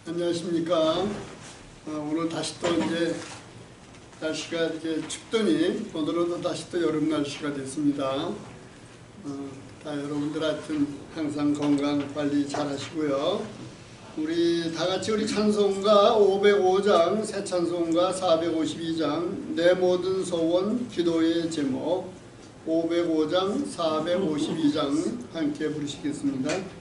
안녕하십니까. 오늘 다시 또 이제 날씨가 이렇게 춥더니 오늘은 또 다시 또 여름 날씨가 됐습니다. 다 여러분들 하여튼 항상 건강 관리 잘 하시고요. 우리 다 같이 우리 찬송가 505장, 새 찬송가 452장, 내 모든 소원 기도의 제목 505장, 452장 함께 부르시겠습니다.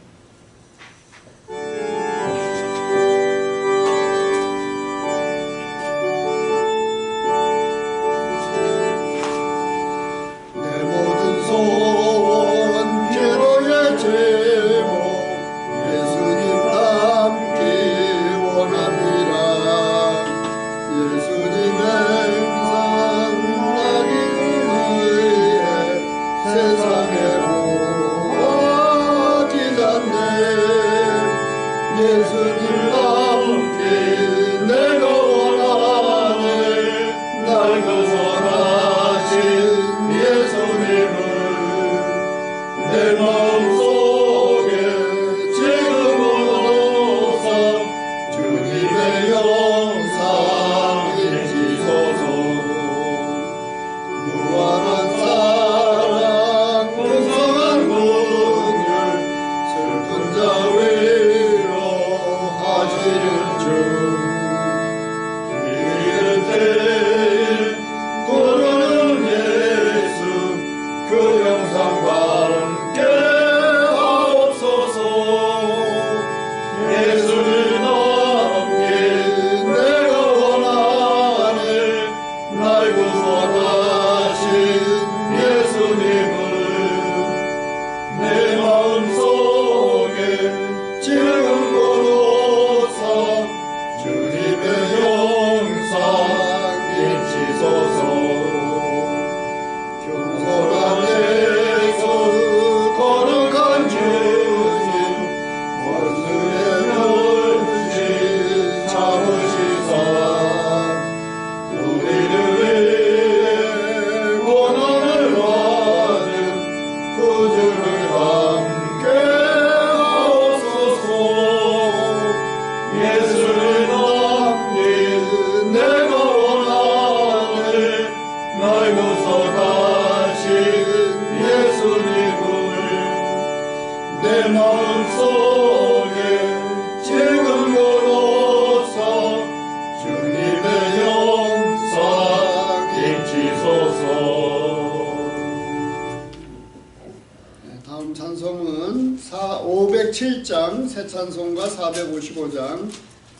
다음 찬송은 507장 새 찬송가 455장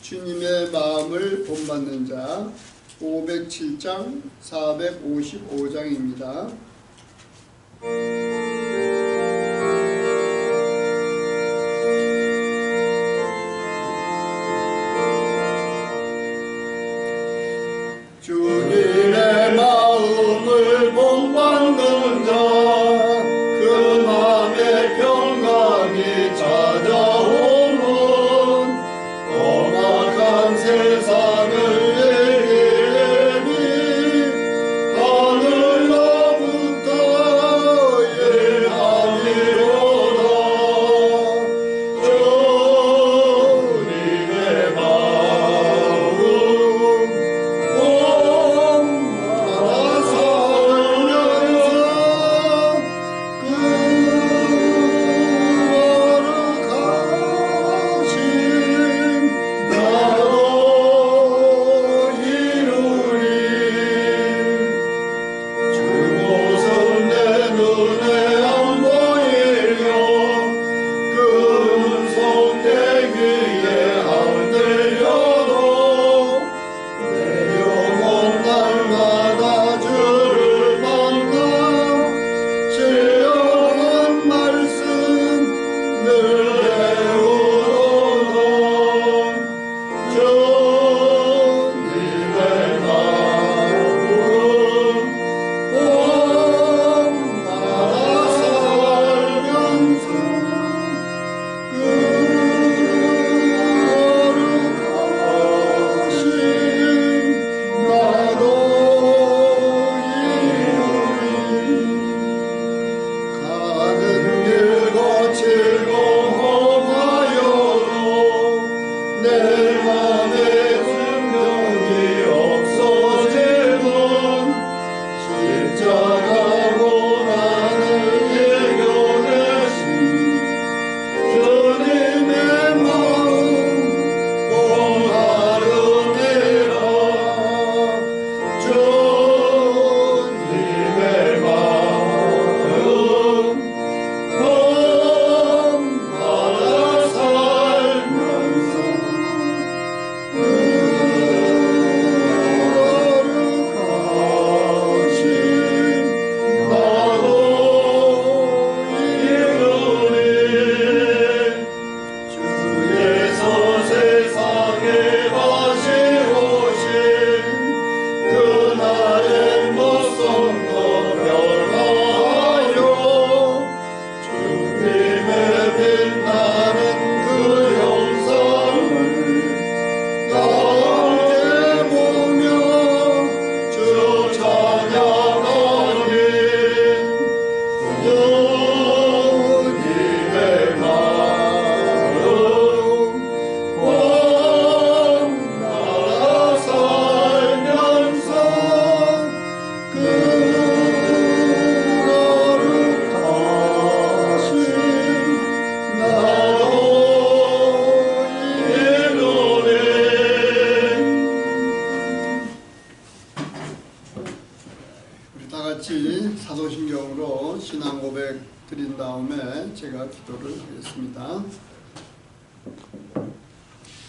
주님의 마음을 본받는 자 507장 455장입니다. 주님의 마음을 본받는 자 그 마음의 평강이 찾아오는 험악한 세상을 이기니 하늘로부터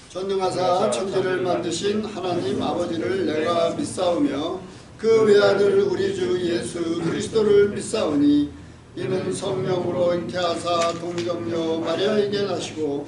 전능하사 천지를 만드신 하나님 아버지를 내가 믿사오며 그 외아들 우리 주 예수 그리스도를 믿사오니 이는 성령으로 잉태하사 동정녀 마리아에게 나시고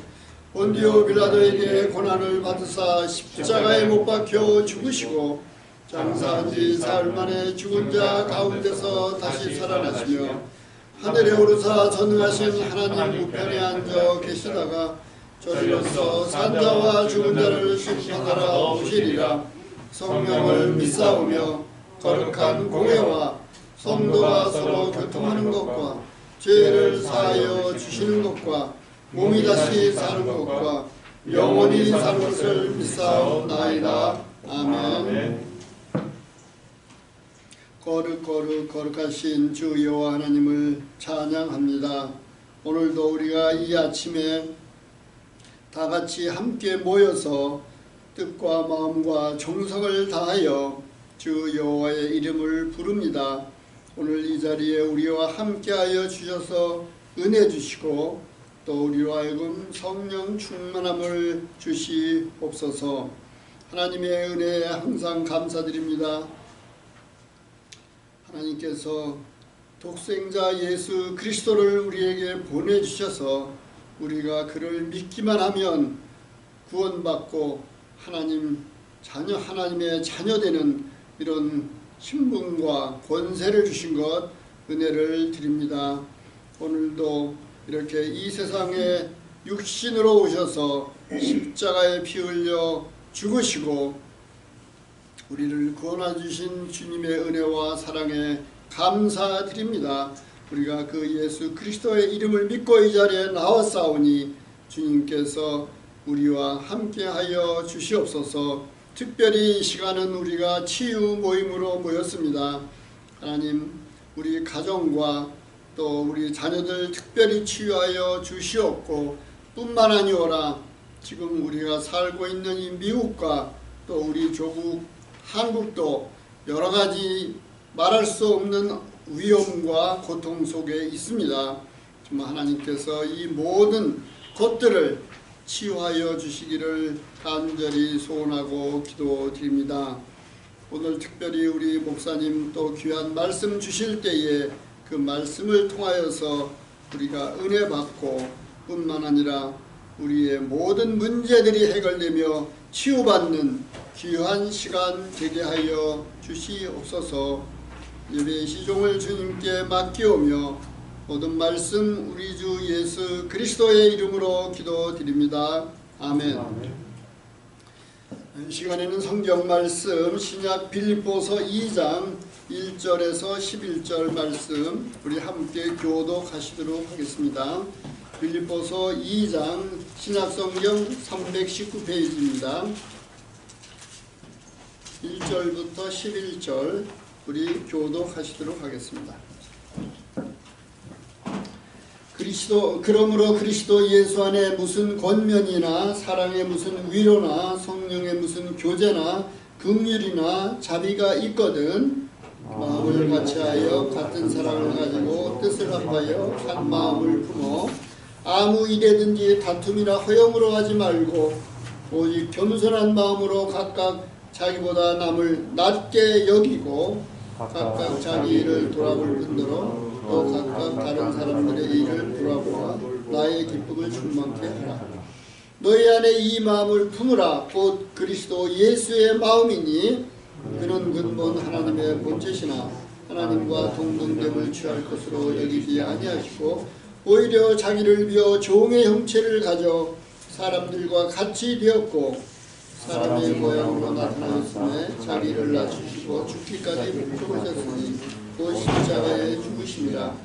본디오 빌라도에게 고난을 받으사 십자가에 못 박혀 죽으시고 장사한 지 사흘 만에 죽은 자 가운데서 다시 살아나시며 하늘에 오르사 전능하신 하나님 우편에 앉아 계시다가 저리로서 산자와 죽은 자를 심판하러 오시리라. 성령을 믿사오며 거룩한 공회와 성도가 서로 교통하는 것과 죄를 사하여 주시는 것과 몸이 다시 사는 것과 영원히 사는 것을 믿사옵나이다. 아멘. 거룩하신 주 여호와 하나님을 찬양합니다. 오늘도 우리가 이 아침에 다같이 함께 모여서 뜻과 마음과 정성을 다하여 주 여호와의 이름을 부릅니다. 오늘 이 자리에 우리와 함께하여 주셔서 은혜 주시고 또 우리로 하여금 성령 충만함을 주시옵소서. 하나님의 은혜에 항상 감사드립니다. 하나님께서 독생자 예수 그리스도를 우리에게 보내주셔서 우리가 그를 믿기만 하면 구원받고 하나님의 자녀되는 이런 신분과 권세를 주신 것 은혜를 드립니다. 오늘도 이렇게 이 세상에 육신으로 오셔서 십자가에 피 흘려 죽으시고 우리를 구원해 주신 주님의 은혜와 사랑에 감사드립니다. 우리가 그 예수 그리스도의 이름을 믿고 이 자리에 나왔사오니 주님께서 우리와 함께하여 주시옵소서. 특별히 이 시간은 우리가 치유 모임으로 모였습니다. 하나님, 우리 가정과 또 우리 자녀들 특별히 치유하여 주시옵고 뿐만 아니오라 지금 우리가 살고 있는 이 미국과 또 우리 조국 한국도 여러 가지 말할 수 없는 위험과 고통 속에 있습니다. 정말 하나님께서 이 모든 것들을 치유하여 주시기를 간절히 소원하고 기도드립니다. 오늘 특별히 우리 목사님 또 귀한 말씀 주실 때에 그 말씀을 통하여서 우리가 은혜 받고 뿐만 아니라 우리의 모든 문제들이 해결되며 치유받는 귀한 시간 되게 하여 주시옵소서. 예배의 시종을 주님께 맡기오며 모든 말씀 우리 주 예수 그리스도의 이름으로 기도드립니다. 아멘. 이 시간에는 성경 말씀 신약 빌립보서 2장 1절에서 11절 말씀 우리 함께 교독하시도록 하겠습니다. 빌립보서 2장 신약성경 319페이지입니다. 1절부터 11절 우리 교독하시도록 하겠습니다. 그러므로 그리스도 예수 안에 무슨 권면이나 사랑의 무슨 위로나 성령의 무슨 교제나 긍휼이나 자비가 있거든 마음을 같이하여 같은 사랑을 가지고 뜻을 합하여 한 마음을 품어 아무 일에든지 다툼이나 허영으로 하지 말고 오직 겸손한 마음으로 각각 자기보다 남을 낮게 여기고 각각 자기 일을 돌아볼 뿐더러 또 각각 다른 사람들의 일을 돌아보아 나의 기쁨을 충만케 하라. 너희 안에 이 마음을 품으라. 곧 그리스도 예수의 마음이니 그는 근본 하나님의 본체시나 하나님과 동등됨을 취할 것으로 여기지 아니하시고 오히려 자기를 비어 종의 형체를 가져 사람들과 같이 되었고 사람의 모양으로 나타나셨음에 자기를 낮추시고 죽기까지 묵묵하셨으니 곧 십자가에 죽으심이라.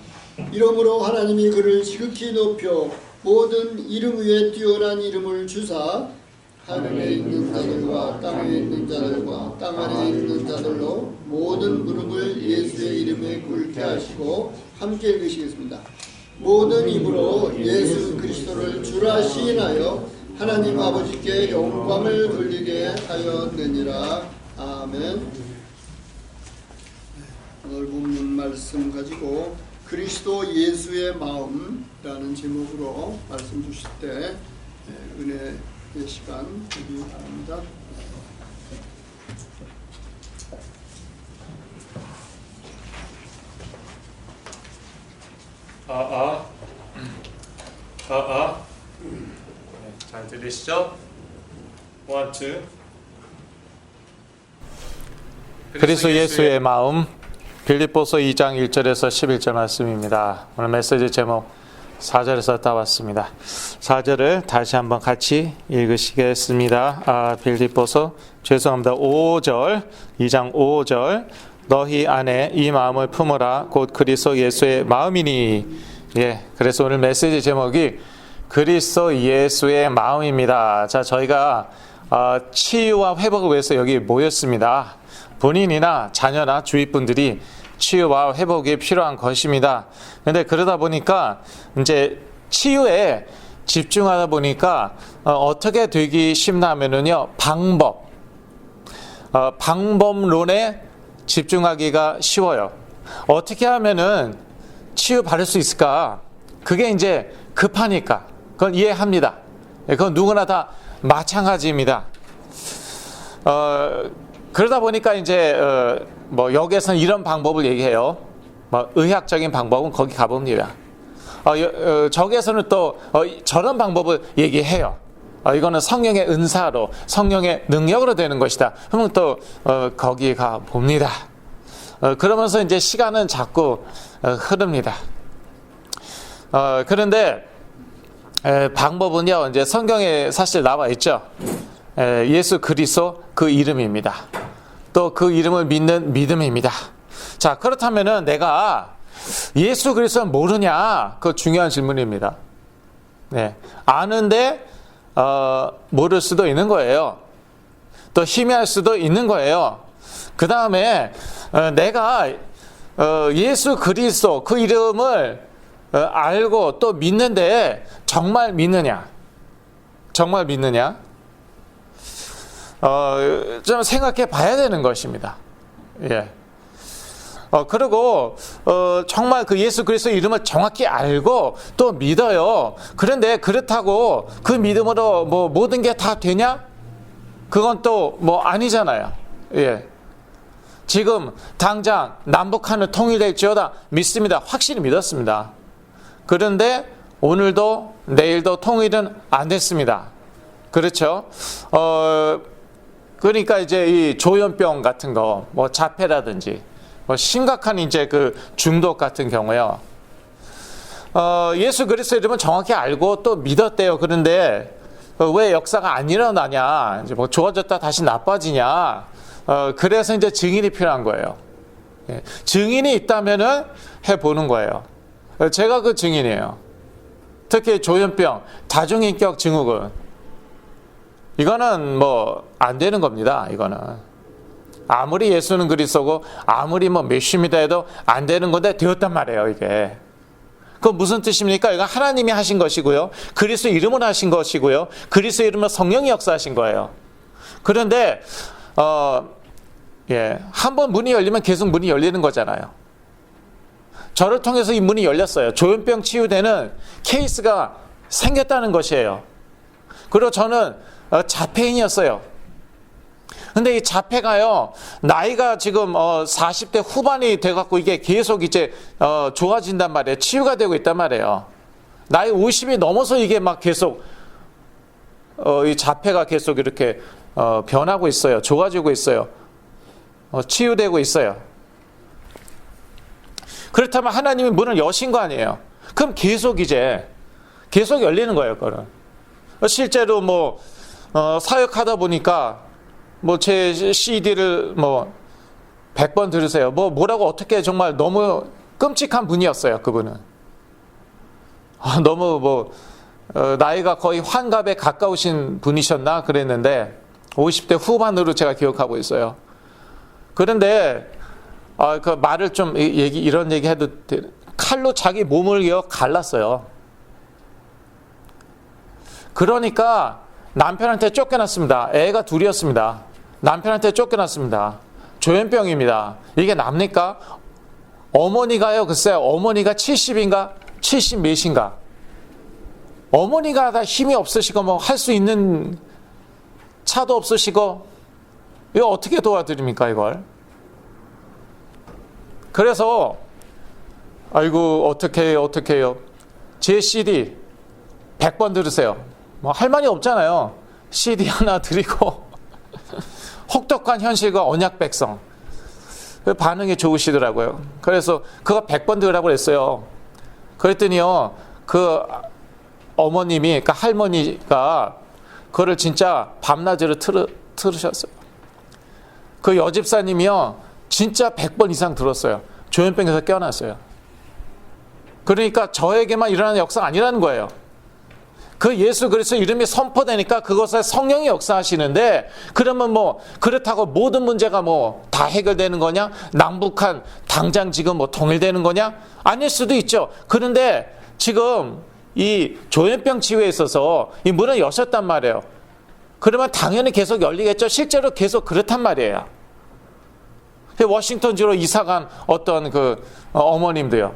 이러므로 하나님이 그를 지극히 높여 모든 이름 위에 뛰어난 이름을 주사 하늘에 있는 자들과 땅에 있는 자들과 땅 아래에 있는 자들로 모든 무릎을 예수의 이름에 꿇게 하시고 함께 읽으시겠습니다. 모든 입으로 예수 그리스도를 주라 시인하여 하나님 아버지께 영광을 돌리게 하였느니라. 아멘. 오늘 본문 말씀 가지고 그리스도 예수의 마음이라는 제목으로 말씀 주실 때 은혜 시간 되기 바랍니다. 네, 잘 들리시죠? 1, 2. 그리스도 예수의 마음, 빌립보서 2장 1절에서 11절 말씀입니다. 오늘 메시지 제목 4절에서 따왔습니다. 4절을 다시 한번 같이 읽으시겠습니다. 빌립보서 죄송합니다. 5절, 2장 5절. 너희 안에 이 마음을 품어라. 곧 그리스도 예수의 마음이니. 그래서 오늘 메시지 제목이 그리스도 예수의 마음입니다. 자, 저희가 치유와 회복을 위해서 여기 모였습니다. 본인이나 자녀나 주위 분들이 치유와 회복이 필요한 것입니다. 그런데 그러다 보니까 이제 치유에 집중하다 보니까 어떻게 되기 쉽냐면요, 방법론에 집중하기가 쉬워요. 어떻게 하면은 치유 받을 수 있을까? 그게 이제 급하니까. 그건 이해합니다. 그건 누구나 다 마찬가지입니다. 그러다 보니까 이제 여기에서는 이런 방법을 얘기해요. 의학적인 방법은 거기 가봅니다. 저기에서는 또 저런 방법을 얘기해요. 이거는 성령의 은사로, 성령의 능력으로 되는 것이다. 그러면 또 거기 가 봅니다. 그러면서 이제 시간은 자꾸 흐릅니다. 그런데 방법은요, 이제 성경에 사실 나와 있죠. 예수 그리스도 그 이름입니다. 또 그 이름을 믿는 믿음입니다. 자, 그렇다면은 내가 예수 그리스도를 모르냐? 그 중요한 질문입니다. 네, 아는데 모를 수도 있는 거예요. 또 희미할 수도 있는 거예요. 그 다음에 내가 예수 그리스도 그 이름을 알고 또 믿는데 정말 믿느냐? 정말 믿느냐? 좀 생각해 봐야 되는 것입니다. 그리고 정말 그 예수 그리스도 이름을 정확히 알고 또 믿어요. 그런데 그렇다고 그 믿음으로 뭐 모든 게 다 되냐? 그건 또 뭐 아니잖아요. 지금 당장 남북한을 통일될지어다 믿습니다. 확실히 믿었습니다. 그런데 오늘도 내일도 통일은 안 됐습니다. 그렇죠? 그러니까 이제 이 조현병 같은 거, 뭐 자폐라든지, 뭐 심각한 이제 그 중독 같은 경우요. 예수 그리스도 이름은 정확히 알고 또 믿었대요. 그런데 왜 역사가 안 일어나냐? 이제 뭐 좋아졌다 다시 나빠지냐? 그래서 이제 증인이 필요한 거예요. 증인이 있다면은 해보는 거예요. 제가 그 증인이에요. 특히 조현병, 다중인격 증후군. 이거는 뭐 안 되는 겁니다. 이거는 아무리 예수는 그리스도고 아무리 뭐 메시입니다 해도 안 되는 건데 되었단 말이에요. 이게 그건 무슨 뜻입니까? 이거 하나님이 하신 것이고요, 그리스도 이름으로 하신 것이고요, 그리스도 이름으로 성령이 역사하신 거예요. 그런데 한번 문이 열리면 계속 문이 열리는 거잖아요. 저를 통해서 이 문이 열렸어요. 조현병 치유되는 케이스가 생겼다는 것이에요. 그리고 저는 자폐인이었어요. 근데 이 자폐가요, 나이가 지금 40대 후반이 돼갖고 이게 계속 이제 좋아진단 말이에요. 치유가 되고 있단 말이에요. 나이 50이 넘어서 이게 막 계속 이 자폐가 계속 이렇게 변하고 있어요. 좋아지고 있어요. 치유되고 있어요. 그렇다면 하나님이 문을 여신 거 아니에요. 그럼 계속 열리는 거예요. 그거는 실제로 뭐 사역하다 보니까 뭐 제 CD를 뭐 100번 들으세요. 뭐라고 어떻게 정말 너무 끔찍한 분이었어요. 그분은 너무 나이가 거의 환갑에 가까우신 분이셨나 그랬는데 50대 후반으로 제가 기억하고 있어요. 그런데 그 말을 좀 이런 얘기 해도 칼로 자기 몸을 갈랐어요. 그러니까 남편한테 쫓겨났습니다. 애가 둘이었습니다. 남편한테 쫓겨났습니다. 조현병입니다. 이게 납니까? 어머니가요, 글쎄요, 어머니가 70인가 70 몇인가 어머니가 다 힘이 없으시고 뭐 할 수 있는 차도 없으시고 이거 어떻게 도와드립니까 이걸? 그래서 아이고 어떻게 해요? 제 CD 100번 들으세요. 뭐 할 말이 없잖아요. CD 하나 드리고 혹독한 현실과 언약 백성. 반응이 좋으시더라고요. 그래서 그거 100번 들으라고 그랬어요. 그랬더니요, 그 어머님이, 그러니까 할머니가 그거를 진짜 밤낮으로 들으셨어요. 그 여집사님이요, 진짜 100번 이상 들었어요. 조현병에서 깨어났어요. 그러니까 저에게만 일어나는 역사가 아니라는 거예요. 그 예수 그리스도 이름이 선포되니까 그것에 성령이 역사하시는데, 그러면 뭐 그렇다고 모든 문제가 뭐 다 해결되는 거냐? 남북한 당장 지금 뭐 통일되는 거냐? 아닐 수도 있죠. 그런데 지금 이 조현병 치유에 있어서 이 문을 여셨단 말이에요. 그러면 당연히 계속 열리겠죠. 실제로 계속 그렇단 말이에요. 워싱턴주로 이사간 어떤 그 어머님도요,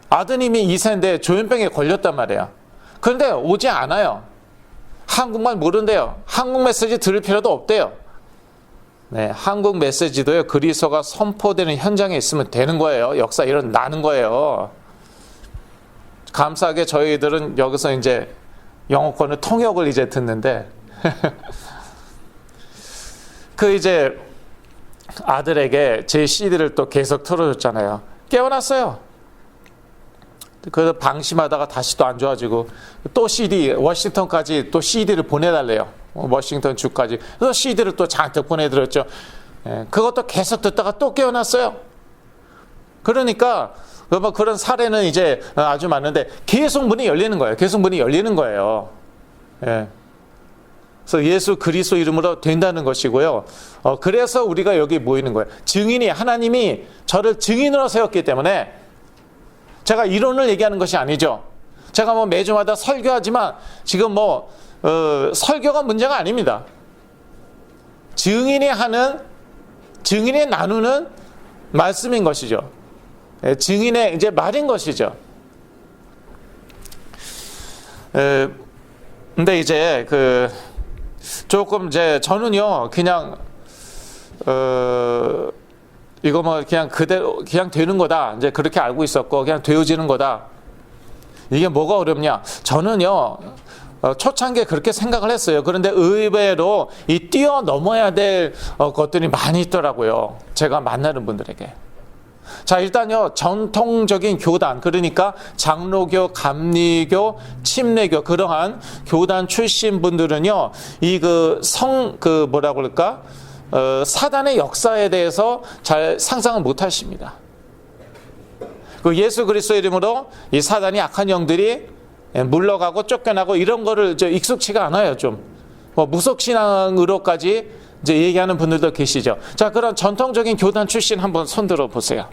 아드님이 2세인데 조현병에 걸렸단 말이에요. 그런데 오지 않아요. 한국말 모른대요. 한국 메시지 들을 필요도 없대요. 네, 한국 메시지도요, 그리스도가 선포되는 현장에 있으면 되는 거예요. 역사 일어나는 거예요. 감사하게 저희들은 여기서 이제 영어권을 통역을 이제 듣는데 그 이제 아들에게 제 CD를 또 계속 틀어줬잖아요. 깨어났어요. 그래서 방심하다가 다시 또 안 좋아지고 또 CD, 워싱턴까지 또 CD를 보내달래요. 워싱턴 주까지. 그래서 CD를 또 잔뜩 보내드렸죠. 예, 그것도 계속 듣다가 또 깨어났어요. 그러니까 뭐 그런 사례는 이제 아주 많은데 계속 문이 열리는 거예요. 계속 문이 열리는 거예요. 예. 그래서 예수 그리스도 이름으로 된다는 것이고요. 그래서 우리가 여기 모이는 거예요. 증인이, 하나님이 저를 증인으로 세웠기 때문에, 제가 이론을 얘기하는 것이 아니죠. 제가 뭐 매주마다 설교하지만 지금 뭐 설교가 문제가 아닙니다. 증인이 나누는 말씀인 것이죠. 증인의 이제 말인 것이죠. 근데 이제 조금 이제 저는요, 그냥 이거 뭐 그냥 그대로 그냥 되는 거다, 이제 그렇게 알고 있었고 그냥 되어지는 거다. 이게 뭐가 어렵냐? 저는요, 초창기에 그렇게 생각을 했어요. 그런데 의외로 이 뛰어넘어야 될 것들이 많이 있더라고요. 제가 만나는 분들에게. 자, 일단요, 전통적인 교단, 그러니까 장로교, 감리교, 침례교, 그러한 교단 출신 분들은요, 뭐라고 그럴까? 사단의 역사에 대해서 잘 상상을 못 하십니다. 그 예수 그리스도 이름으로 이 사단이 악한 영들이 물러가고 쫓겨나고 이런 거를 익숙치가 않아요. 좀 무속신앙으로까지 이제 얘기하는 분들도 계시죠. 자, 그런 전통적인 교단 출신 한번 손들어 보세요.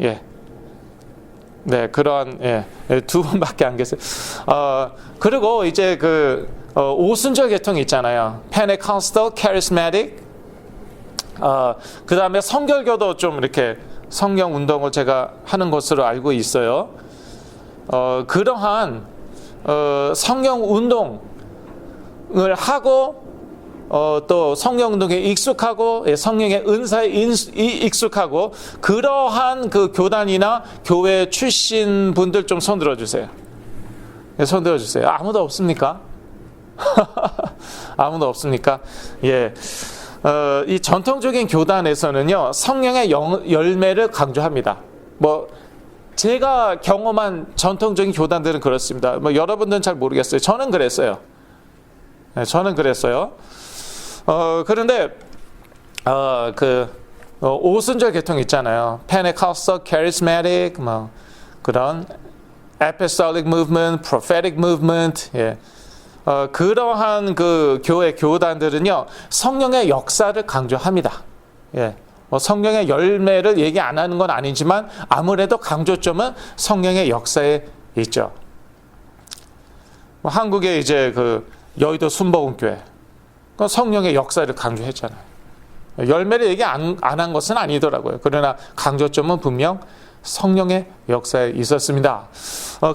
예. 네, 그런, 두 분밖에 안 계세요. 그리고 이제 오순절 계통이 있잖아요. Pentecostal, Charismatic. 그 다음에 성결교도 좀 이렇게 성령 운동을 제가 하는 것으로 알고 있어요. 그러한, 성령 운동을 하고, 또 성령 운동에 익숙하고 성령의 은사에 익숙하고 그러한 그 교단이나 교회 출신 분들 좀 손들어 주세요. 손 들어 주세요. 아무도 없습니까? 아무도 없습니까? 예. 이 전통적인 교단에서는요, 성령의 열매를 강조합니다. 뭐 제가 경험한 전통적인 교단들은 그렇습니다. 뭐 여러분들은 잘 모르겠어요. 저는 그랬어요. 네, 저는 그랬어요. 그런데 오순절 계통 있잖아요. Pentecostal, Charismatic, 뭐 그런 Apostolic Movement, Prophetic Movement, 예. 그러한 그 교회 교단들은요, 성령의 역사를 강조합니다. 예. 성령의 열매를 얘기 안 하는 건 아니지만 아무래도 강조점은 성령의 역사에 있죠. 한국에 이제 여의도 순복음교회, 성령의 역사를 강조했잖아요. 열매를 얘기 안 한 것은 아니더라고요. 그러나 강조점은 분명 성령의 역사에 있었습니다.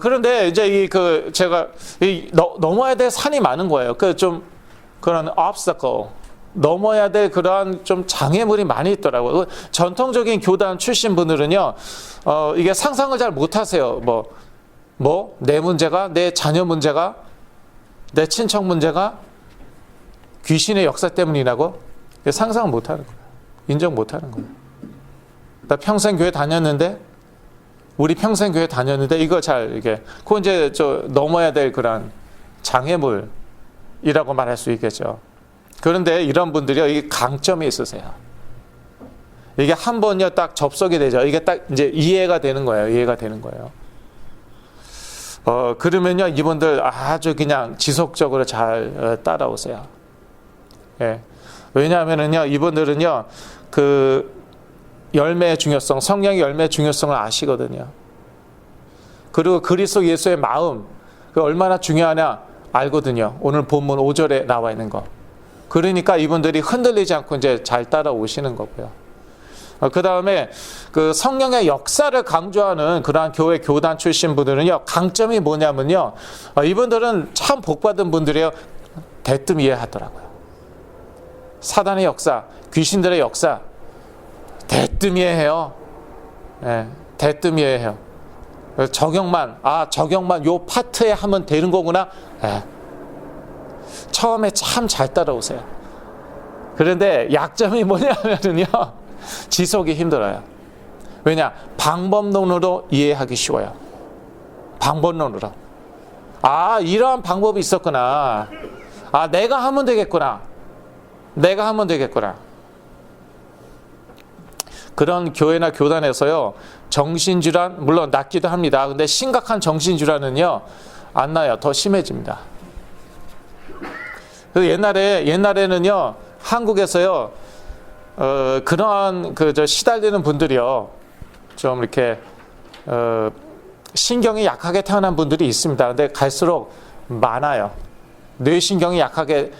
그런데 이제 제가 넘어야 될 산이 많은 거예요. 좀 그런 obstacle, 넘어야 될 그러한 좀 장애물이 많이 있더라고요. 전통적인 교단 출신 분들은요, 이게 상상을 잘 못하세요. 내 문제가, 내 자녀 문제가, 내 친척 문제가 귀신의 역사 때문이라고 상상을 못하는 거예요. 인정 못하는 거예요. 나 평생 교회 다녔는데, 우리 평생 교회 다녔는데 이거 그거 이제 넘어야 될 그런 장애물이라고 말할 수 있겠죠. 그런데 이런 분들이요, 이게 강점이 있으세요. 이게 한 번요 딱 접속이 되죠. 이게 딱 이제 이해가 되는 거예요. 이해가 되는 거예요. 그러면요 이분들 아주 그냥 지속적으로 잘 따라오세요. 예. 왜냐하면은요 이분들은요 그 열매의 중요성, 성령의 열매의 중요성을 아시거든요. 그리고 그리스도 예수의 마음, 그 얼마나 중요하냐 알거든요. 오늘 본문 5절에 나와 있는 거. 그러니까 이분들이 흔들리지 않고 이제 잘 따라오시는 거고요. 그 다음에 그 성령의 역사를 강조하는 그러한 교회 교단 출신 분들은요, 강점이 뭐냐면요, 이분들은 참 복받은 분들이에요. 대뜸 이해하더라고요. 사단의 역사, 귀신들의 역사, 대뜸 이해해요. 네, 대뜸 이해해요. 적용만 요 파트에 하면 되는 거구나. 네. 처음에 참 잘 따라오세요. 그런데 약점이 뭐냐면요, 지속이 힘들어요. 왜냐? 방법론으로 이해하기 쉬워요. 방법론으로. 이러한 방법이 있었구나. 내가 하면 되겠구나. 그런 교회나 교단에서요, 정신질환, 물론 낫기도 합니다. 근데 심각한 정신질환은요, 안 나요. 더 심해집니다. 옛날에는요, 한국에서요, 그러한 시달리는 분들이요, 좀 이렇게 신경이 약하게 태어난 분들이 있습니다. 근데 갈수록 많아요. 뇌신경이 약하게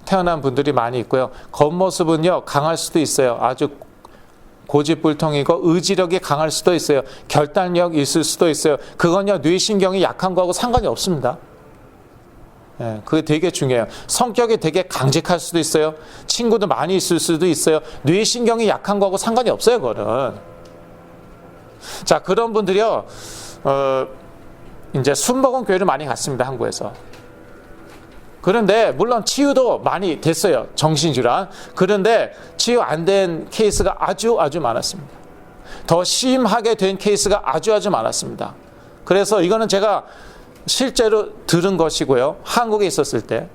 태어난 분들이 많이 있고요. 겉모습은요 강할 수도 있어요. 아주 고집불통이고 의지력이 강할 수도 있어요. 결단력 있을 수도 있어요. 그건요 뇌신경이 약한 거하고 상관이 없습니다. 예, 그게 되게 중요해요. 성격이 되게 강직할 수도 있어요. 친구도 많이 있을 수도 있어요. 뇌신경이 약한 거하고 상관이 없어요, 그거는. 자, 그런 분들이요, 이제 순복음 교회를 많이 갔습니다, 한국에서. 그런데, 물론 치유도 많이 됐어요, 정신질환. 그런데, 치유 안 된 케이스가 아주 많았습니다. 더 심하게 된 케이스가 아주 많았습니다. 그래서 이거는 제가 실제로 들은 것이고요. 한국에 있었을 때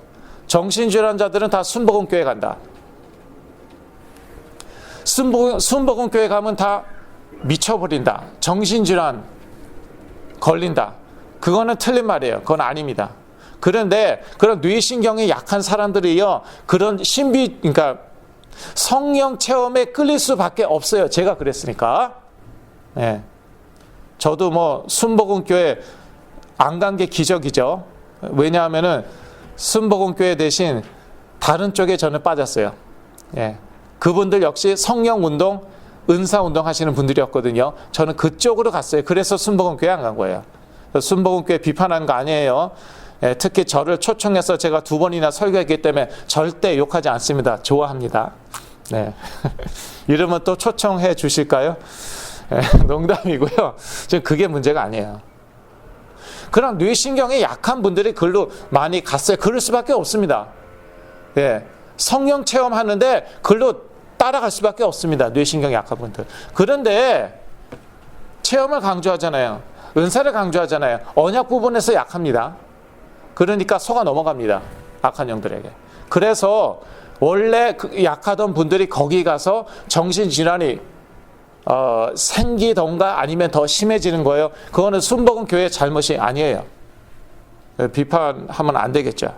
정신질환자들은 다 순복음교회 간다. 순복음교회 가면 다 미쳐버린다. 정신질환 걸린다. 그거는 틀린 말이에요. 그건 아닙니다. 그런데 그런 뇌신경이 약한 사람들이요, 그런 그러니까 성령 체험에 끌릴 수밖에 없어요. 제가 그랬으니까. 네. 저도 순복음교회 안 간 게 기적이죠. 왜냐하면은 순복음교회 대신 다른 쪽에 저는 빠졌어요. 예. 그분들 역시 성령운동, 은사운동 하시는 분들이었거든요. 저는 그쪽으로 갔어요. 그래서 순복음교회 안 간 거예요. 순복음교회 비판하는 거 아니에요. 예, 특히 저를 초청해서 제가 2번이나 설교했기 때문에 절대 욕하지 않습니다. 좋아합니다. 네. 이러면 또 초청해 주실까요? 예, 농담이고요. 지금 그게 문제가 아니에요. 그런 뇌신경이 약한 분들이 글로 많이 갔어요. 그럴 수밖에 없습니다. 예, 성령 체험하는데 글로 따라갈 수밖에 없습니다. 뇌신경이 약한 분들. 그런데 체험을 강조하잖아요. 은사를 강조하잖아요. 언약 부분에서 약합니다. 그러니까 속아 넘어갑니다. 악한 영들에게. 그래서 원래 약하던 분들이 거기 가서 정신질환이 생기던가 아니면 더 심해지는 거예요. 그거는 순복음 교회의 잘못이 아니에요. 비판하면 안 되겠죠.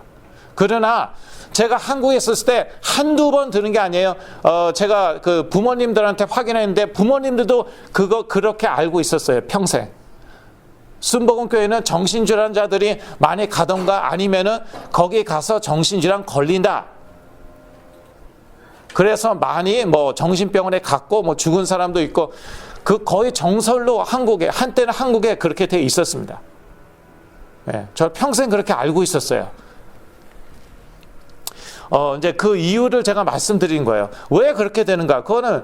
그러나 제가 한국에 있었을 때 한두 번 들은 게 아니에요. 제가 그 부모님들한테 확인했는데 부모님들도 그렇게 알고 있었어요. 평생. 순복음 교회는 정신질환자들이 많이 가던가 아니면은 거기 가서 정신질환 걸린다. 그래서 많이 정신병원에 갔고 죽은 사람도 있고, 그 거의 정설로 한때는 한국에 그렇게 돼 있었습니다. 예, 저 평생 그렇게 알고 있었어요. 이제 그 이유를 제가 말씀드린 거예요. 왜 그렇게 되는가? 그거는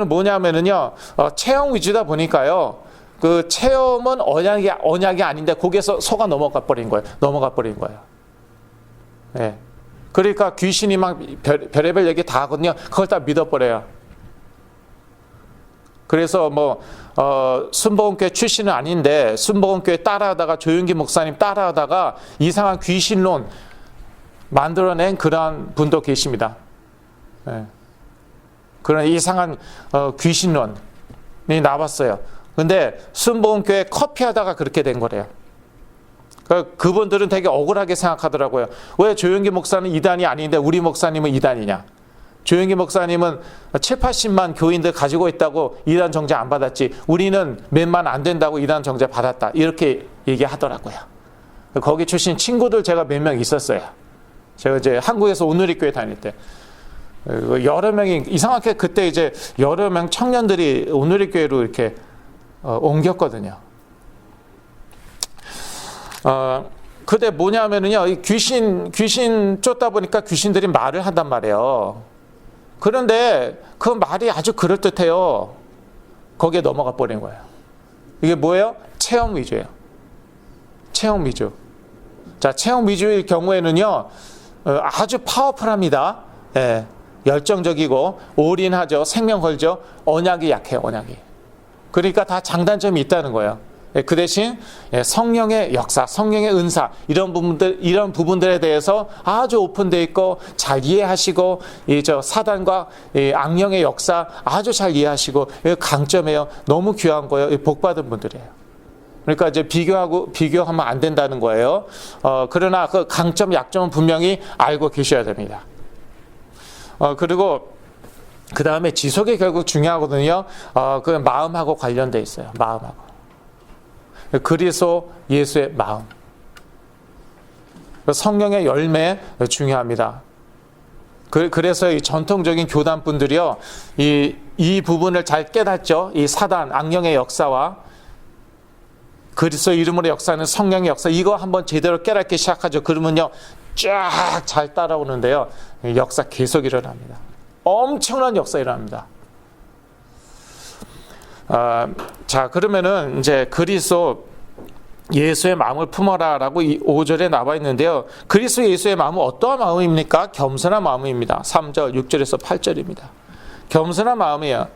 뭐냐면은요, 체험 위주다 보니까요, 그 체험은 언약이 아닌데 거기에서 속아 넘어가 버린 거예요. 예. 그러니까 귀신이 막 별의별 얘기 다 하거든요. 그걸 다 믿어버려요. 그래서 순복음교회 출신은 아닌데 순복음교회 따라하다가 조윤기 목사님 따라하다가 이상한 귀신론 만들어낸 그러한 분도 계십니다. 예. 그런 이상한 귀신론이 나왔어요. 근데 순복음교회 커피하다가 그렇게 된 거래요. 그분들은 되게 억울하게 생각하더라고요. 왜 조윤기 목사는 이단이 아닌데 우리 목사님은 이단이냐? 조윤기 목사님은 7, 80만 교인들 가지고 있다고 이단 정죄 안 받았지. 우리는 몇만 안 된다고 이단 정죄 받았다. 이렇게 얘기하더라고요. 거기 출신 친구들 제가 몇 명 있었어요. 제가 이제 한국에서 온누리교회 다닐 때 여러 명이 이상하게 그때 이제 여러 명 청년들이 온누리교회로 이렇게 옮겼거든요. 근데 뭐냐면은요, 이 귀신 쫓다 보니까 귀신들이 말을 한단 말이에요. 그런데 그 말이 아주 그럴듯해요. 거기에 넘어가 버린 거예요. 이게 뭐예요? 체험 위주예요. 체험 위주. 자, 체험 위주일 경우에는요, 아주 파워풀합니다. 예, 열정적이고 올인하죠. 생명 걸죠. 언약이 약해요. 언약이. 그러니까 다 장단점이 있다는 거예요. 그 대신 성령의 역사, 성령의 은사 이런 부분들에 대해서 아주 오픈되어 있고 잘 이해하시고 사단과 악령의 역사 아주 잘 이해하시고 강점이에요. 너무 귀한 거예요. 복 받은 분들이에요. 그러니까 이제 비교하면 안 된다는 거예요. 그러나 그 강점, 약점은 분명히 알고 계셔야 됩니다. 그리고 그 다음에 지속이 결국 중요하거든요. 그 마음하고 관련돼 있어요. 마음하고. 그리스도 예수의 마음. 성령의 열매 중요합니다. 그래서 이 전통적인 교단분들이요, 이 부분을 잘 깨닫죠. 이 사단, 악령의 역사와 그리스도 이름으로 역사하는 성령의 역사, 이거 한번 제대로 깨닫기 시작하죠. 그러면요, 쫙 잘 따라오는데요, 역사 계속 일어납니다. 엄청난 역사 일어납니다. 자, 그러면은 이제 그리스도 예수의 마음을 품어라라고 이 5절에 나와 있는데요. 그리스도 예수의 마음은 어떠한 마음입니까? 겸손한 마음입니다. 3절, 6절에서 8절입니다. 겸손한 마음이에요.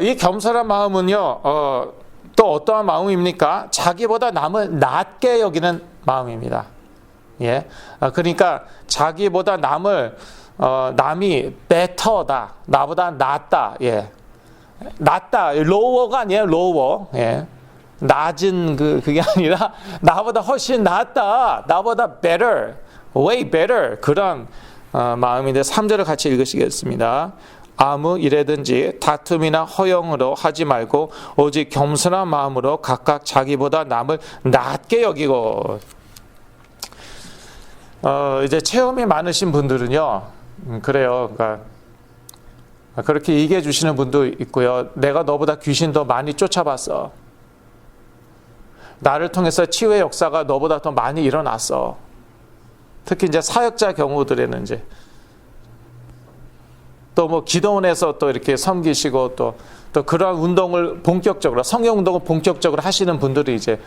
이 겸손한 마음은요, 또 어떠한 마음입니까? 자기보다 남을 낮게 여기는 마음입니다. 예, 그러니까 자기보다 남이 better다, 나보다 낫다, 예, 낫다, lower가 아니에요, lower, 예, 낮은 그게 아니라 나보다 훨씬 낫다, 나보다 better, way better 그런 마음인데 3절을 같이 읽으시겠습니다. 아무 일에든지 다툼이나 허영으로 하지 말고 오직 겸손한 마음으로 각각 자기보다 남을 낮게 여기고. 이제 체험이 많으신 분들은요, 그래요. 그러니까 그렇게 얘기해 주시는 분도 있고요. 내가 너보다 귀신 더 많이 쫓아봤어. 나를 통해서 치유의 역사가 너보다 더 많이 일어났어. 특히 이제 사역자 경우들에는 이제 또 뭐 기도원에서 또 이렇게 섬기시고 또 그러한 운동을 본격적으로, 성경 운동을 본격적으로 하시는 분들이 이제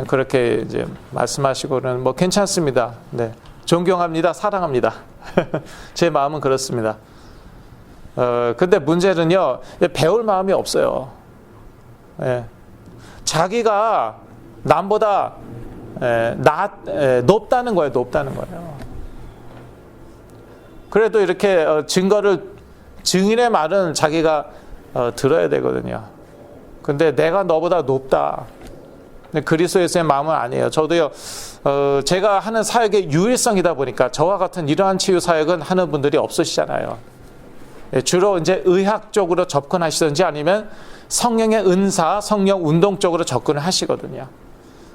그렇게 이제 말씀하시고는 뭐 괜찮습니다. 네. 존경합니다. 사랑합니다. 제 마음은 그렇습니다. 근데 문제는요, 배울 마음이 없어요. 예. 자기가 남보다 높다는 거예요. 높다는 거예요. 그래도 이렇게 증인의 말은 자기가 들어야 되거든요. 근데 내가 너보다 높다. 그리스도 예수의 마음은 아니에요. 저도요, 제가 하는 사역의 유일성이다 보니까 저와 같은 이러한 치유 사역은 하는 분들이 없으시잖아요. 주로 이제 의학 쪽으로 접근하시든지 아니면 성령의 은사, 성령 운동 쪽으로 접근을 하시거든요.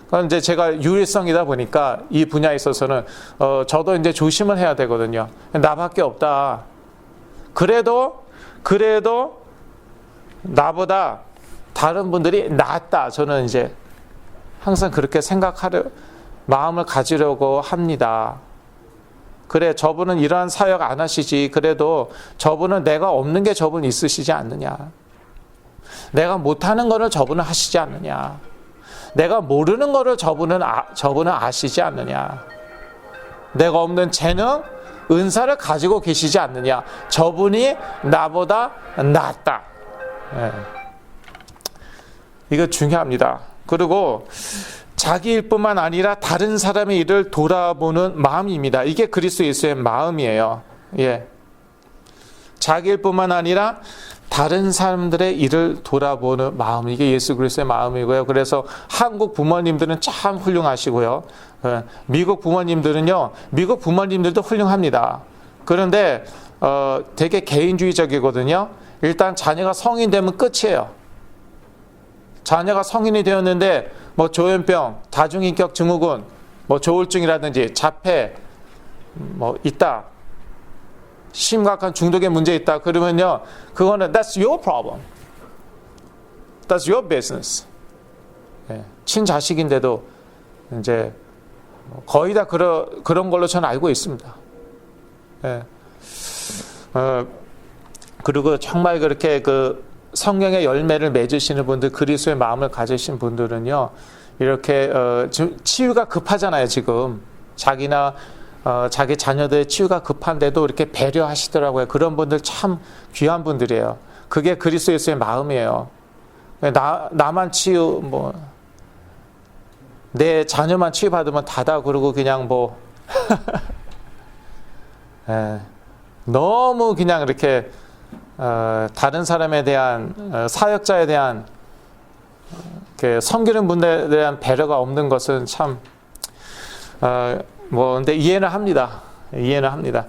그건 이제 제가 유일성이다 보니까 이 분야에 있어서는 저도 이제 조심을 해야 되거든요. 나밖에 없다. 그래도 나보다 다른 분들이 낫다. 저는 이제 항상 그렇게 생각하려 마음을 가지려고 합니다. 그래, 저분은 이러한 사역 안 하시지. 그래도 저분은 내가 없는 게 저분 있으시지 않느냐. 내가 못하는 거를 저분은 하시지 않느냐. 내가 모르는 거를 저분은 아시지 않느냐. 내가 없는 재능, 은사를 가지고 계시지 않느냐. 저분이 나보다 낫다. 예. 이거 중요합니다. 그리고 자기 일뿐만 아니라 다른 사람의 일을 돌아보는 마음입니다. 이게 그리스도 예수의 마음이에요. 예. 자기 일뿐만 아니라 다른 사람들의 일을 돌아보는 마음, 이게 예수 그리스도의 마음이고요. 그래서 한국 부모님들은 참 훌륭하시고요. 미국 부모님들은요, 미국 부모님들도 훌륭합니다. 그런데 되게 개인주의적이거든요. 일단 자녀가 성인 되면 끝이에요. 자녀가 성인이 되었는데 뭐 조현병, 다중인격 증후군, 뭐 조울증이라든지 자폐 뭐 있다. 심각한 중독의 문제 있다. 그러면요, 그거는 that's your problem. That's your business. 예, 친자식인데도 이제 거의 다 그런 걸로 저는 알고 있습니다. 예. 그리고 정말 그렇게 그 성령의 열매를 맺으시는 분들, 그리스도의 마음을 가지신 분들은요, 이렇게 지금 치유가 급하잖아요. 지금 자기나 자기 자녀들의 치유가 급한데도 이렇게 배려하시더라고요. 그런 분들 참 귀한 분들이에요. 그게 그리스도 예수의 마음이에요. 나만 치유, 뭐 내 자녀만 치유받으면 다다. 그러고 그냥 뭐 너무 그냥 이렇게 다른 사람에 대한 사역자에 대한 섬기는 분들에 대한 배려가 없는 것은 참 근데 이해는 합니다. 이해는 합니다.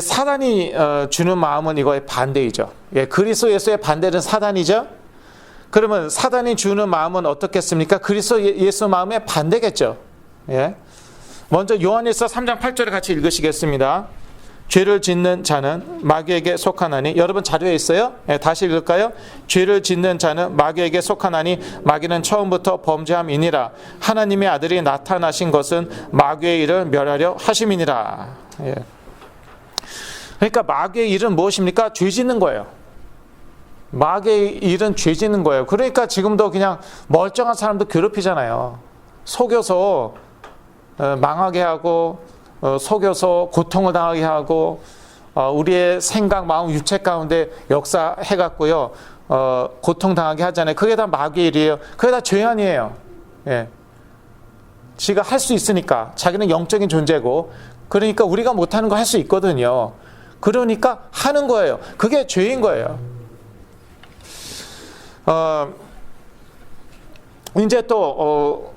사단이 주는 마음은 이거의 반대이죠. 그리스도 예수의 반대는 사단이죠. 그러면 사단이 주는 마음은 어떻겠습니까? 그리스도 예수 마음의 반대겠죠. 예. 먼저 요한일서 3장 8절에 같이 읽으시겠습니다. 죄를 짓는 자는 마귀에게 속하나니, 여러분 자료에 있어요? 다시 읽을까요? 죄를 짓는 자는 마귀에게 속하나니 마귀는 처음부터 범죄함이니라. 하나님의 아들이 나타나신 것은 마귀의 일을 멸하려 하심이니라. 예. 그러니까 마귀의 일은 무엇입니까? 죄 짓는 거예요. 마귀의 일은 죄 짓는 거예요. 그러니까 지금도 그냥 멀쩡한 사람도 괴롭히잖아요. 속여서 망하게 하고, 속여서 고통을 당하게 하고, 우리의 생각, 마음, 유체 가운데 역사해갖고요, 고통당하게 하잖아요. 그게 다 마귀의 일이에요. 그게 다 죄 아니에요. 예. 지가 할 수 있으니까. 자기는 영적인 존재고, 그러니까 우리가 못하는 거 할 수 있거든요. 그러니까 하는 거예요. 그게 죄인 거예요. 이제 또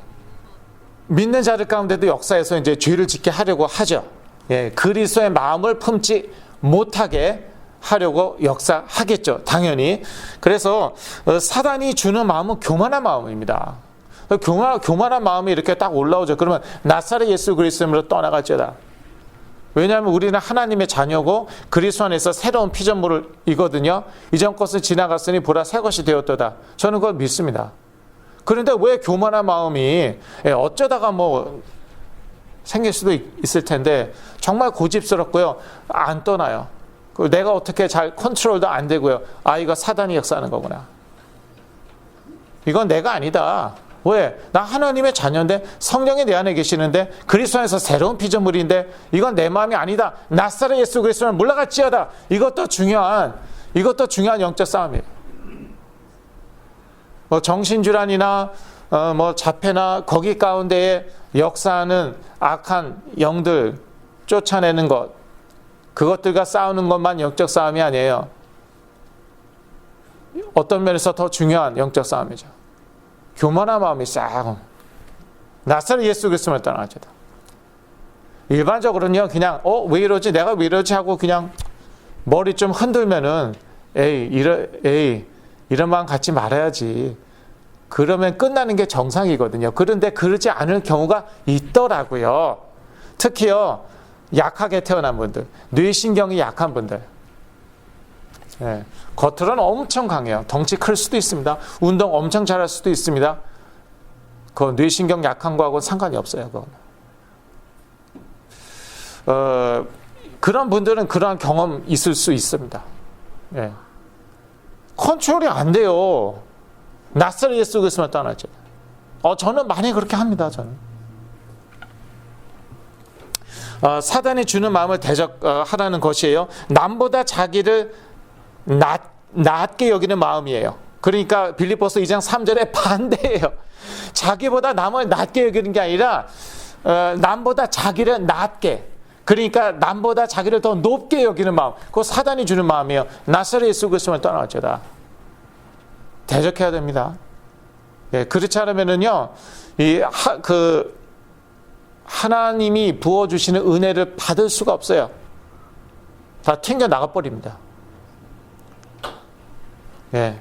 믿는 자들 가운데도 역사에서 이제 죄를 짓게 하려고 하죠. 예, 그리스도의 마음을 품지 못하게 하려고 역사하겠죠. 당연히. 그래서 사단이 주는 마음은 교만한 마음입니다. 교만한 마음이 이렇게 딱 올라오죠. 그러면 나사렛 예수 그리스도로 떠나갈지어다. 왜냐하면 우리는 하나님의 자녀고 그리스도 안에서 새로운 피조물이거든요. 이전 것은 지나갔으니 보라 새 것이 되었도다. 저는 그걸 믿습니다. 그런데 왜 교만한 마음이 어쩌다가 뭐 생길 수도 있을 텐데 정말 고집스럽고요. 안 떠나요. 내가 어떻게 잘 컨트롤도 안 되고요. 이거 사단이 역사하는 거구나. 이건 내가 아니다. 왜? 나 하나님의 자녀인데 성령이 내 안에 계시는데 그리스도 안에서 새로운 피조물인데 이건 내 마음이 아니다. 나사렛 예수 그리스도를 몰라갈지어다. 이것도 중요한 영적 싸움이에요. 뭐 정신질환이나 뭐 자폐나 거기 가운데에 역사하는 악한 영들 쫓아내는 것, 그것들과 싸우는 것만 영적 싸움이 아니에요. 어떤 면에서 더 중요한 영적 싸움이죠. 교만한 마음이 싹 나사렛 예수 그리스도를 떠나가지다. 일반적으로는요, 그냥 왜 이러지? 내가 왜 이러지? 하고 그냥 머리 좀 흔들면은 이런 마음 갖지 말아야지. 그러면 끝나는 게 정상이거든요. 그런데 그러지 않을 경우가 있더라고요. 특히요, 약하게 태어난 분들, 뇌신경이 약한 분들. 예. 겉으로는 엄청 강해요. 덩치 클 수도 있습니다. 운동 엄청 잘할 수도 있습니다. 그 뇌신경 약한 거하고는 상관이 없어요. 그런 분들은 그러한 경험 있을 수 있습니다. 예. 컨트롤이 안 돼요. 낯설 예수 그리스도만 떠나죠. 저는 많이 그렇게 합니다. 저는. 사단이 주는 마음을 대적하라는 것이에요. 남보다 자기를 낮게 여기는 마음이에요. 그러니까 빌립보서 2장 3절에 반대예요. 자기보다 남을 낮게 여기는 게 아니라 남보다 자기를 낮게, 그러니까 남보다 자기를 더 높게 여기는 마음, 그거 사단이 주는 마음이에요. 나사렛 예수 그리스도를 떠나어쩌다. 대적해야 됩니다. 예, 그렇지 않으면은요, 하나님이 부어주시는 은혜를 받을 수가 없어요. 다 튕겨 나가버립니다. 예.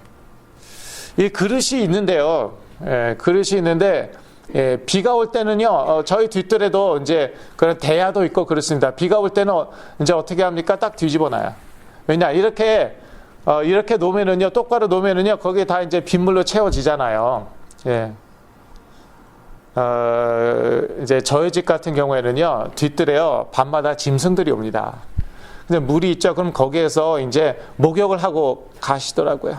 이 그릇이 있는데요. 예, 그릇이 있는데, 예, 비가 올 때는요, 저희 뒷뜰에도 이제 그런 대야도 있고 그렇습니다. 비가 올 때는 이제 어떻게 합니까? 딱 뒤집어 놔요. 왜냐, 이렇게 놓으면은요, 똑바로 놓으면은요, 거기에 다 이제 빗물로 채워지잖아요. 예. 이제 저희 집 같은 경우에는요, 뒷뜰에요, 밤마다 짐승들이 옵니다. 근데 물이 있죠. 그럼 거기에서 이제 목욕을 하고 가시더라고요.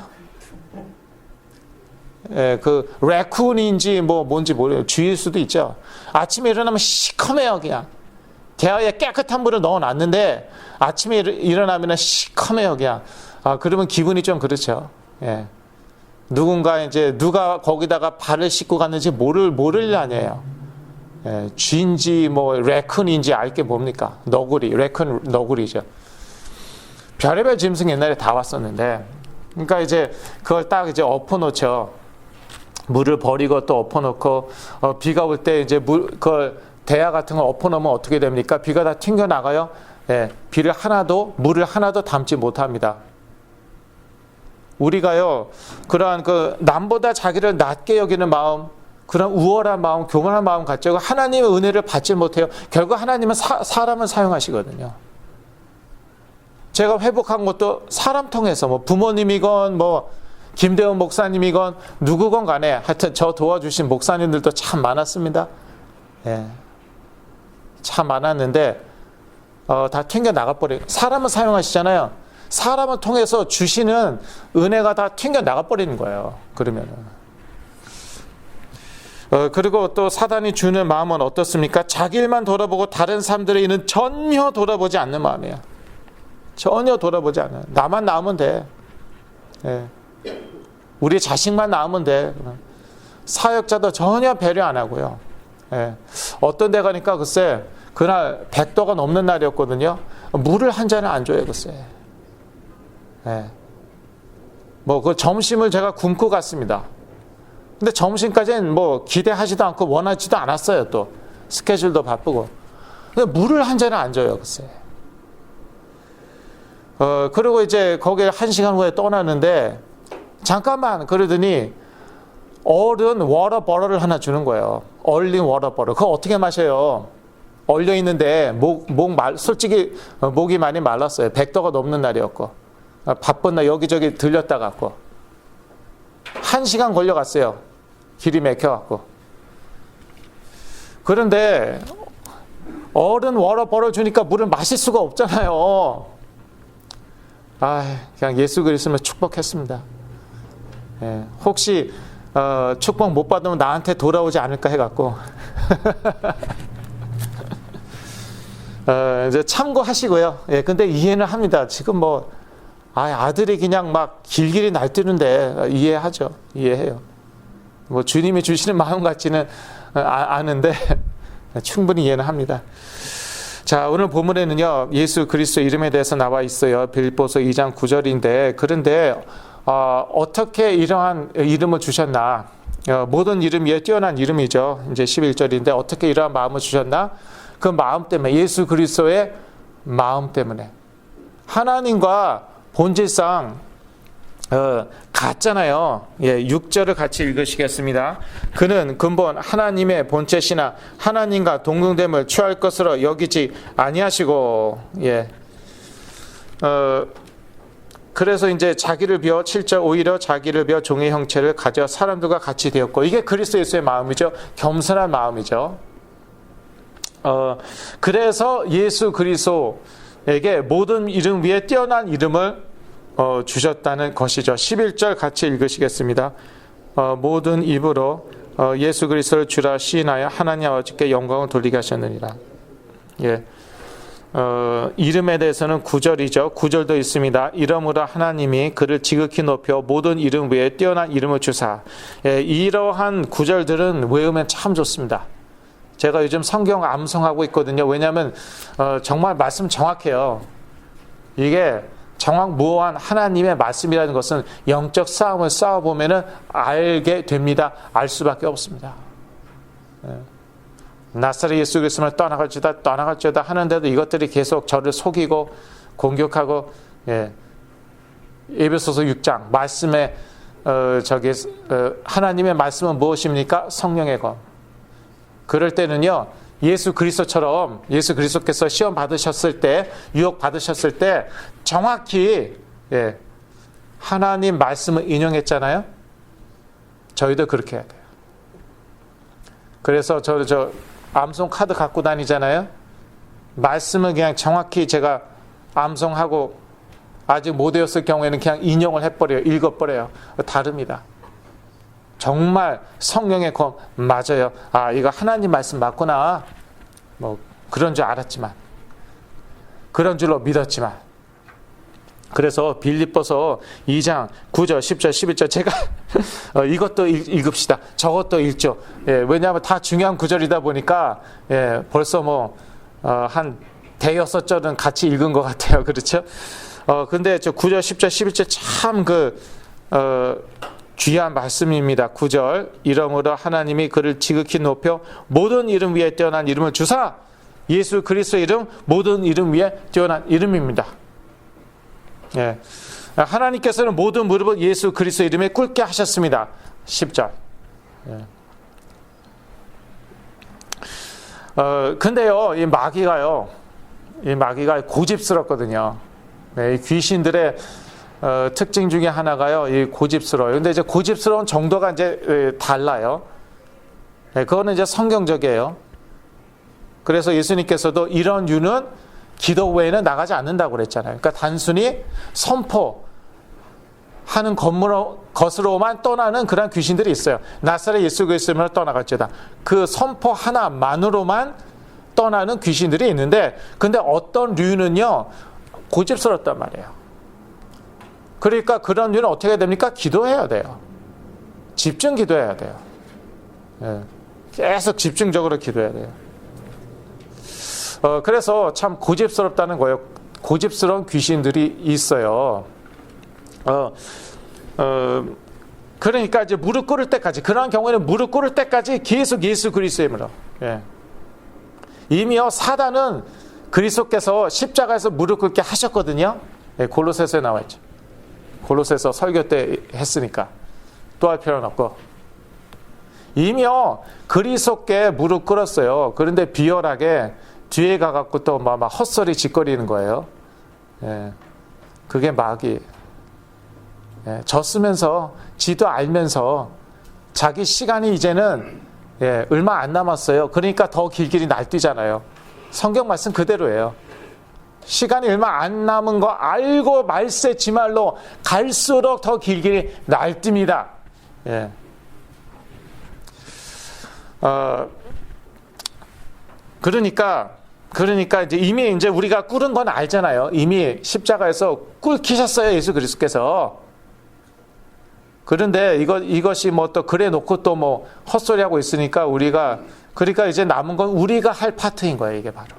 예, 그 레쿤인지 뭔지 모르겠어요. 쥐일 수도 있죠. 아침에 일어나면 시커매요, 그냥. 대야에 깨끗한 물을 넣어놨는데 아침에 일어나면 시커매요, 그냥. 그러면 기분이 좀 그렇죠. 예. 누가 거기다가 발을 씻고 갔는지 모를 일 아니에요. 예, 쥐인지 레쿤인지 알 게 뭡니까? 레쿤 너구리죠. 별의별 짐승 옛날에 다 왔었는데, 그러니까 이제 그걸 딱 이제 엎어놓죠. 물을 버리고 또 엎어놓고, 비가 올 때 이제 그걸 대야 같은 걸 엎어놓으면 어떻게 됩니까? 비가 다 튕겨 나가요. 예, 물을 하나도 담지 못합니다. 우리가요, 그러한 남보다 자기를 낮게 여기는 마음, 그런 우월한 마음, 교만한 마음 갖죠. 하나님의 은혜를 받지 못해요. 결국 하나님은 사람을 사용하시거든요. 제가 회복한 것도 사람 통해서, 부모님이건, 김대원 목사님이건, 누구건 간에, 하여튼 저 도와주신 목사님들도 참 많았습니다. 예. 참 많았는데, 다 튕겨 나가버려요. 사람을 사용하시잖아요. 사람을 통해서 주시는 은혜가 다 튕겨 나가버리는 거예요. 그러면은. 그리고 또 사단이 주는 마음은 어떻습니까? 자기 일만 돌아보고 다른 사람들의 일은 전혀 돌아보지 않는 마음이에요. 전혀 돌아보지 않아요. 나만 나으면 돼. 예. 우리 자식만 나으면 돼. 사역자도 전혀 배려 안 하고요. 예. 어떤 데 가니까 글쎄, 그날 100도가 넘는 날이었거든요. 물을 한 잔을 안 줘요, 글쎄. 예. 그 점심을 제가 굶고 갔습니다. 근데 점심까지는 기대하지도 않고 원하지도 않았어요, 또. 스케줄도 바쁘고. 근데 물을 한 잔을 안 줘요, 글쎄. 그리고 이제 거기에 1시간 후에 떠나는데, 잠깐만, 그러더니, 얼은 워터버러를 하나 주는 거예요. 얼린 워터버러. 그거 어떻게 마셔요? 얼려 있는데, 솔직히 목이 많이 말랐어요. 100도가 넘는 날이었고. 바쁜 날 여기저기 들렸다 갔고. 1시간 걸려갔어요. 길이 막혀갖고. 그런데, 얼은 워터버러 주니까 물을 마실 수가 없잖아요. 그냥 예수 그리스도를 축복했습니다. 예, 혹시 축복 못 받으면 나한테 돌아오지 않을까 해갖고 이제 참고하시고요. 예, 근데 이해는 합니다. 지금 아들이 그냥 막 길길이 날뛰는데 이해하죠. 이해해요. 주님이 주시는 마음 같지는 않은데 충분히 이해는 합니다. 자, 오늘 본문에는요, 예수 그리스도 이름에 대해서 나와 있어요. 빌립보서 2장 9절인데, 그런데 어떻게 이러한 이름을 주셨나? 모든 이름 위에 뛰어난 이름이죠. 이제 11절인데 어떻게 이러한 마음을 주셨나? 그 마음 때문에, 예수 그리스도의 마음 때문에. 하나님과 본질상 같잖아요. 예, 6절을 같이 읽으시겠습니다. 그는 근본 하나님의 본체시나 하나님과 동등됨을 취할 것으로 여기지 아니하시고, 예, 그래서 이제 자기를 비워 7절 오히려 자기를 비워 종의 형체를 가져 사람들과 같이 되었고 이게 그리스도 예수의 마음이죠. 겸손한 마음이죠. 그래서 예수 그리스도에게 모든 이름 위에 뛰어난 이름을 주셨다는 것이죠. 11절 같이 읽으시겠습니다. 모든 입으로 예수 그리스도를 주라 시인하여 하나님 아버지께 영광을 돌리게 하셨느니라. 예. 이름에 대해서는 9절이죠. 9절도 있습니다. 이러므로 하나님이 그를 지극히 높여 모든 이름 위에 뛰어난 이름을 주사. 예, 이러한 9절들은 외우면 참 좋습니다. 제가 요즘 성경 암송하고 있거든요. 왜냐하면 정말 말씀 정확해요. 이게 정확무오한 하나님의 말씀이라는 것은 영적 싸움을 싸워보면 알게 됩니다. 알 수밖에 없습니다. 예. 나사렛 예수 그리스도를 떠나갈지어다 하는데도 이것들이 계속 저를 속이고 공격하고, 예. 에베소서 6장 말씀에 하나님의 말씀은 무엇입니까? 성령의 검. 그럴 때는요, 예수 그리스도처럼 예수 그리스도께서 시험 받으셨을 때, 유혹 받으셨을 때 정확히, 예, 하나님 말씀을 인용했잖아요. 저희도 그렇게 해야 돼요. 그래서 저 암송 카드 갖고 다니잖아요. 말씀을 그냥 정확히 제가 암송하고 아직 못 외웠을 경우에는 그냥 인용을 해버려요. 읽어버려요. 다릅니다. 정말 성령의 검 맞아요. 아, 이거 하나님 말씀 맞구나. 뭐 그런 줄 알았지만, 그런 줄로 믿었지만. 그래서 빌립보서 2장 9절, 10절, 11절 제가 이것도 읽읍시다. 저것도 읽죠. 예, 왜냐하면 다 중요한 구절이다 보니까, 예, 벌써 한 대여섯 절은 같이 읽은 것 같아요. 그렇죠? 근데 저 9절, 10절, 11절 참 귀한 말씀입니다. 9절 이러므로 하나님이 그를 지극히 높여 모든 이름 위에 뛰어난 이름을 주사. 예수 그리스도의 이름 모든 이름 위에 뛰어난 이름입니다. 예. 하나님께서는 모든 무릎을 예수 그리스도 이름에 꿇게 하셨습니다. 10절. 예. 근데요, 이 마귀가 고집스럽거든요. 네, 이 귀신들의 특징 중에 하나가요, 이 고집스러워요. 근데 이제 고집스러운 정도가 이제 달라요. 네, 그거는 이제 성경적이에요. 그래서 예수님께서도 이런 유는 기도 외에는 나가지 않는다고 그랬잖아요. 그러니까 단순히 선포하는 것으로만 떠나는 그런 귀신들이 있어요. 나사렛 예수 그리스도를 떠나갈지어다. 그 선포 하나만으로만 떠나는 귀신들이 있는데, 근데 어떤 류는요, 고집스럽단 말이에요. 그러니까 그런 류는 어떻게 해야 됩니까? 기도해야 돼요. 집중 기도해야 돼요. 예. 계속 집중적으로 기도해야 돼요. 그래서 참 고집스럽다는 거예요. 고집스러운 귀신들이 있어요. 그러니까 이제 무릎 꿇을 때까지, 그런 경우에는 무릎 꿇을 때까지 계속 예수 그리스도의 이름으로. 예. 이미요, 사단은 그리스도께서 십자가에서 무릎 꿇게 하셨거든요. 예, 골로새서에 나와 있죠. 골로새서 설교 때 했으니까 또 할 필요는 없고. 이미요, 그리스도께 무릎 꿇었어요. 그런데 비열하게 뒤에 가갖고 또 막 헛소리 짓거리는 거예요. 예. 그게 마귀. 예. 졌으면서, 지도 알면서, 자기 시간이 이제는, 예, 얼마 안 남았어요. 그러니까 더 길길이 날뛰잖아요. 성경 말씀 그대로예요. 시간이 얼마 안 남은 거 알고 말세 지말로 갈수록 더 길길이 날뜁니다. 예. 그러니까 이제 우리가 꿇은 건 알잖아요. 이미 십자가에서 꿇히셨어요, 예수 그리스도께서. 그런데 이것이 뭐 또 그래 놓고 또 뭐 헛소리하고 있으니까 그러니까 이제 남은 건 우리가 할 파트인 거예요, 이게 바로.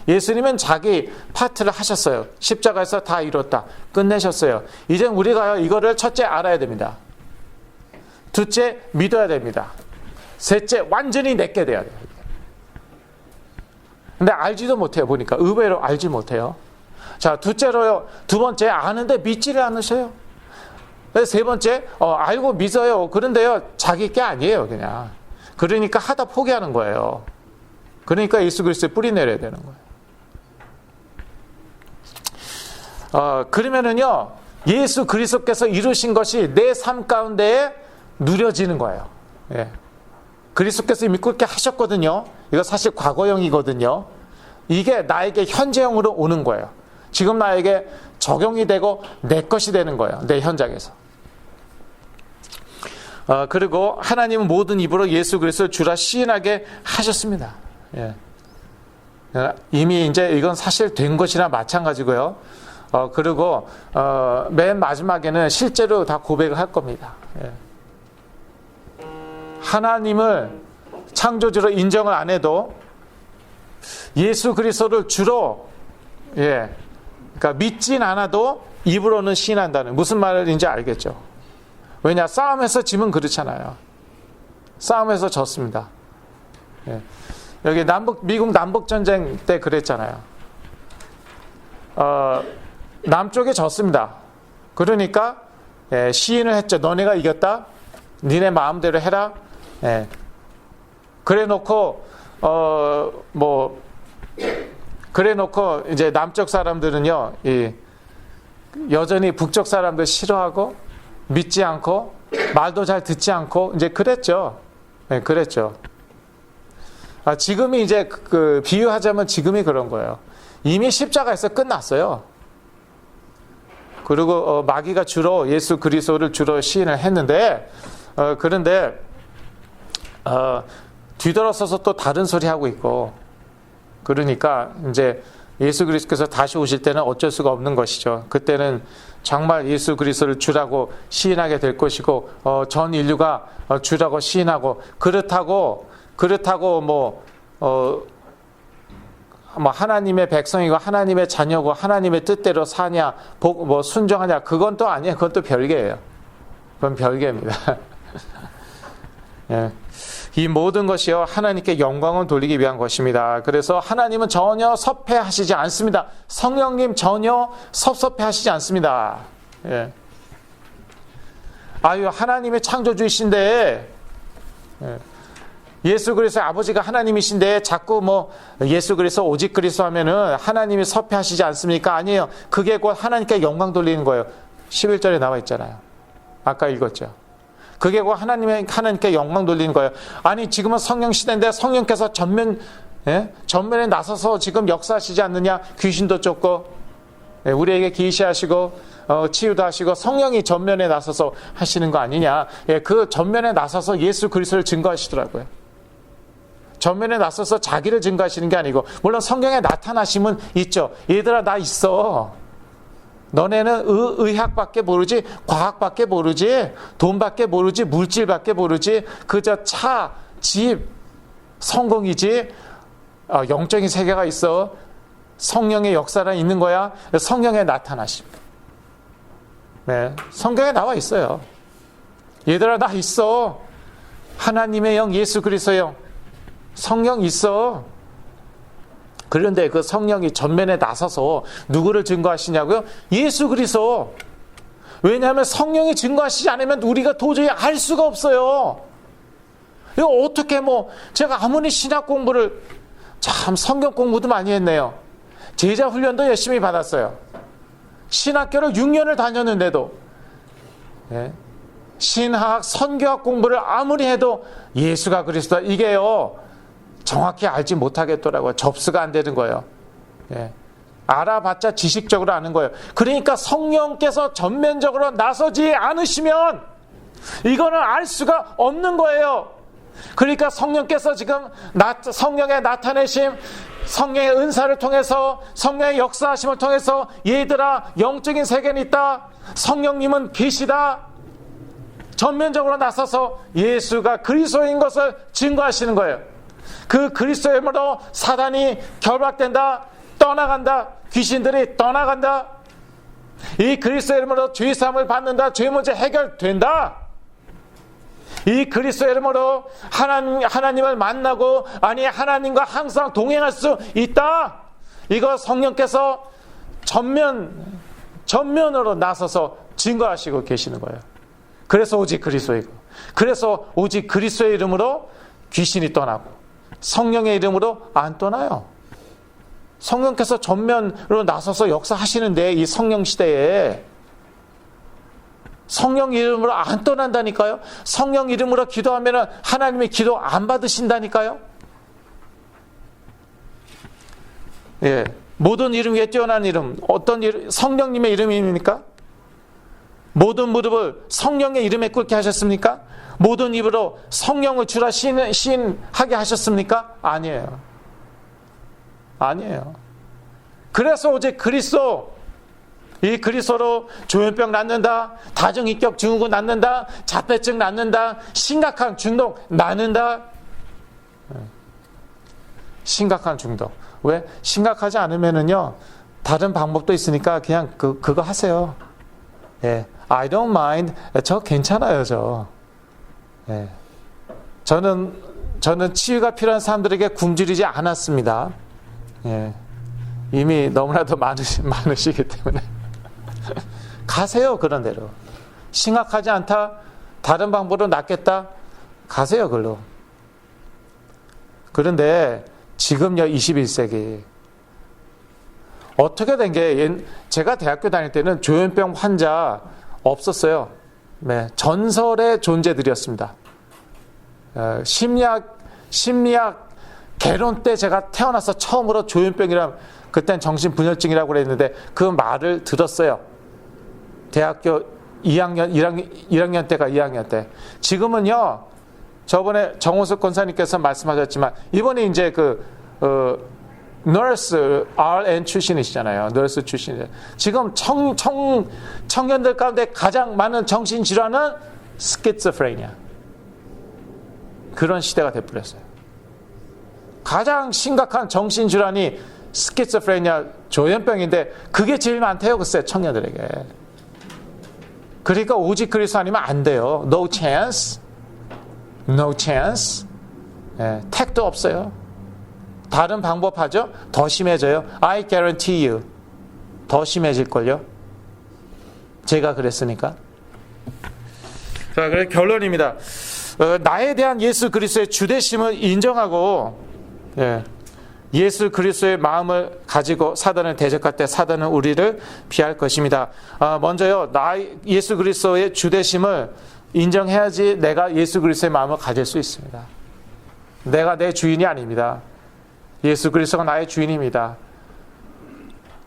예수님은 자기 파트를 하셨어요. 십자가에서 다 이뤘다. 끝내셨어요. 이제 우리가요, 이거를 첫째 알아야 됩니다. 둘째 믿어야 됩니다. 셋째 완전히 내게 돼야 돼요. 근데 알지도 못해요, 보니까. 의외로 알지 못해요. 자, 둘째로요, 두 번째 아는데 믿지를 않으셔요. 세 번째, 알고 믿어요. 그런데요, 자기 게 아니에요, 그냥. 그러니까 하다 포기하는 거예요. 그러니까 예수 그리스도에 뿌리 내려야 되는 거예요. 그러면은요, 예수 그리스도께서 이루신 것이 내 삶 가운데에 누려지는 거예요. 예. 그리스도께서 이미 그렇게 하셨거든요. 이거 사실 과거형이거든요. 이게 나에게 현재형으로 오는 거예요. 지금 나에게 적용이 되고 내 것이 되는 거예요. 내 현장에서. 그리고 하나님은 모든 입으로 예수 그리스도를 주라 시인하게 하셨습니다. 예. 이미 이제 이건 사실 된 것이나 마찬가지고요. 그리고 맨 마지막에는 실제로 다 고백을 할 겁니다. 예. 하나님을 창조주로 인정을 안 해도 예수 그리스도를 주로 그러니까 믿진 않아도 입으로는 시인한다는 무슨 말인지 알겠죠? 왜냐? 싸움에서 지면 그렇잖아요. 싸움에서 졌습니다. 예. 여기 미국 남북전쟁 때 그랬잖아요. 남쪽에 졌습니다. 그러니까 시인을 했죠. 너네가 이겼다. 니네 마음대로 해라. 그래놓고 그래놓고 이제 남쪽 사람들은요, 여전히 북쪽 사람들 싫어하고 믿지 않고 말도 잘 듣지 않고 이제 그랬죠. 그랬죠. 지금이 이제 비유하자면 지금이 그런 거예요. 이미 십자가에서 끝났어요. 그리고 마귀가 주로 예수 그리스도를 주로 시인을 했는데 그런데 뒤돌아서서 또 다른 소리 하고 있고 그러니까 이제 예수 그리스도께서 다시 오실 때는 어쩔 수가 없는 것이죠. 그때는 정말 예수 그리스도를 주라고 시인하게 될 것이고 전 인류가 주라고 시인하고 그렇다고 뭐 하나님의 백성이고 하나님의 자녀고 하나님의 뜻대로 사냐 뭐 순종하냐 그건 또 아니에요. 그건 또 별개예요. 그건 별개입니다. 예. 이 모든 것이요 하나님께 영광을 돌리기 위한 것입니다. 그래서 하나님은 전혀 섭해하시지 않습니다. 성령님 전혀 섭섭해하시지 않습니다. 예. 하나님의 창조주이신데 예수 그리스도의 아버지가 하나님이신데 자꾸 예수 그리스도 오직 그리스도 하면은 하나님이 섭해하시지 않습니까? 아니에요. 그게 곧 하나님께 영광 돌리는 거예요. 11절에 나와 있잖아요. 아까 읽었죠. 그게 곧 하나님께 영광 돌리는 거예요. 아니 지금은 성령 시대인데 성령께서 전면에 나서서 지금 역사하시지 않느냐? 귀신도 쫓고 우리에게 계시하시고 치유도 하시고 성령이 전면에 나서서 하시는 거 아니냐? 그 전면에 나서서 예수 그리스도를 증거하시더라고요. 전면에 나서서 자기를 증거하시는 게 아니고 물론 성령의 나타나심은 있죠. 얘들아 나 있어. 너네는 의학밖에 모르지 과학밖에 모르지 돈밖에 모르지 물질밖에 모르지 그저 차, 집, 성공이지 영적인 세계가 있어. 성령의 역사는 있는 거야. 성령의 나타나심. 네, 성경에 나와 있어요. 얘들아 나 있어. 하나님의 영 예수 그리스도의 영 성령 있어. 그런데 그 성령이 전면에 나서서 누구를 증거하시냐고요? 예수 그리스도. 왜냐하면 성령이 증거하시지 않으면 우리가 도저히 알 수가 없어요. 이거 어떻게 제가 아무리 신학 공부를 참 성경 공부도 많이 했네요. 제자 훈련도 열심히 받았어요. 신학교를 6년을 다녔는데도 신학, 선교학 공부를 아무리 해도 예수가 그리스도다 이게요 정확히 알지 못하겠더라고요. 접수가 안 되는 거예요. 알아봤자 지식적으로 아는 거예요. 그러니까 성령께서 전면적으로 나서지 않으시면 이거는 알 수가 없는 거예요. 그러니까 성령께서 지금 성령의 나타내심, 성령의 은사를 통해서 성령의 역사하심을 통해서 얘들아 영적인 세계는 있다. 성령님은 계시다. 전면적으로 나서서 예수가 그리스도인 것을 증거하시는 거예요. 그 그리스도의 이름으로 사단이 결박된다. 떠나간다. 귀신들이 떠나간다. 이 그리스도의 이름으로 죄사함을 받는다. 죄 문제 해결된다. 이 그리스도의 이름으로 하나님을 만나고 하나님과 항상 동행할 수 있다. 이거 성령께서 전면으로 나서서 증거하시고 계시는 거예요. 그래서 오직 그리스도이고 그래서 오직 그리스도의 이름으로 귀신이 떠나고 성령의 이름으로 안 떠나요. 성령께서 전면으로 나서서 역사하시는데 이 성령 시대에 성령 이름으로 안 떠난다니까요. 성령 이름으로 기도하면 하나님이 기도 안 받으신다니까요. 예, 모든 이름 위에 뛰어난 이름, 어떤 이름? 성령님의 이름입니까? 모든 무릎을 성령의 이름에 꿇게 하셨습니까? 모든 입으로 성령을 주라 시인하게 하셨습니까? 아니에요. 아니에요. 그래서 오직 그리스도, 이 그리스도로 조현병 낫는다, 다중인격 증후군 낫는다, 자폐증 낫는다, 심각한 중독 낫는다. 심각한 중독. 왜? 심각하지 않으면은요, 다른 방법도 있으니까 그냥 그거 하세요. 예. I don't mind. 저 괜찮아요, 저. 예. 저는 치유가 필요한 사람들에게 굶주리지 않았습니다. 예. 이미 너무나도 많으시기 때문에. 가세요, 그런 대로. 심각하지 않다, 다른 방법으로 낫겠다, 가세요, 그걸로. 그런데 지금요, 21세기. 어떻게 된 게, 제가 대학교 다닐 때는 조현병 환자 없었어요. 네, 전설의 존재들이었습니다. 심리학 개론 때 제가 태어나서 처음으로 조현병이란, 그땐 정신분열증이라고 그랬는데 그 말을 들었어요. 대학교 1학년 때가 2학년 때. 지금은요, 저번에 정호석 권사님께서 말씀하셨지만, 이번에 이제 너스, RN 출신이시잖아요. 너스 출신이에요. 지금 청년들 가운데 가장 많은 정신질환은 스키즈프레니아. 그런 시대가 돼버렸어요. 가장 심각한 정신질환이 스키즈프레니아, 조현병인데 그게 제일 많대요, 글쎄, 청년들에게. 그러니까 오직 그리스도 아니면 안 돼요. No chance. No chance. 예, 택도 없어요. 다른 방법 하죠? 더 심해져요. I guarantee you. 더 심해질걸요? 제가 그랬으니까. 자, 그래 결론입니다. 나에 대한 예수 그리스도의 주되심을 인정하고, 예, 예수 그리스도의 마음을 가지고 사단을 대적할 때 사단은 우리를 피할 것입니다. 먼저요, 예수 그리스도의 주되심을 인정해야지 내가 예수 그리스도의 마음을 가질 수 있습니다. 내가 내 주인이 아닙니다. 예수 그리스도가 나의 주인입니다.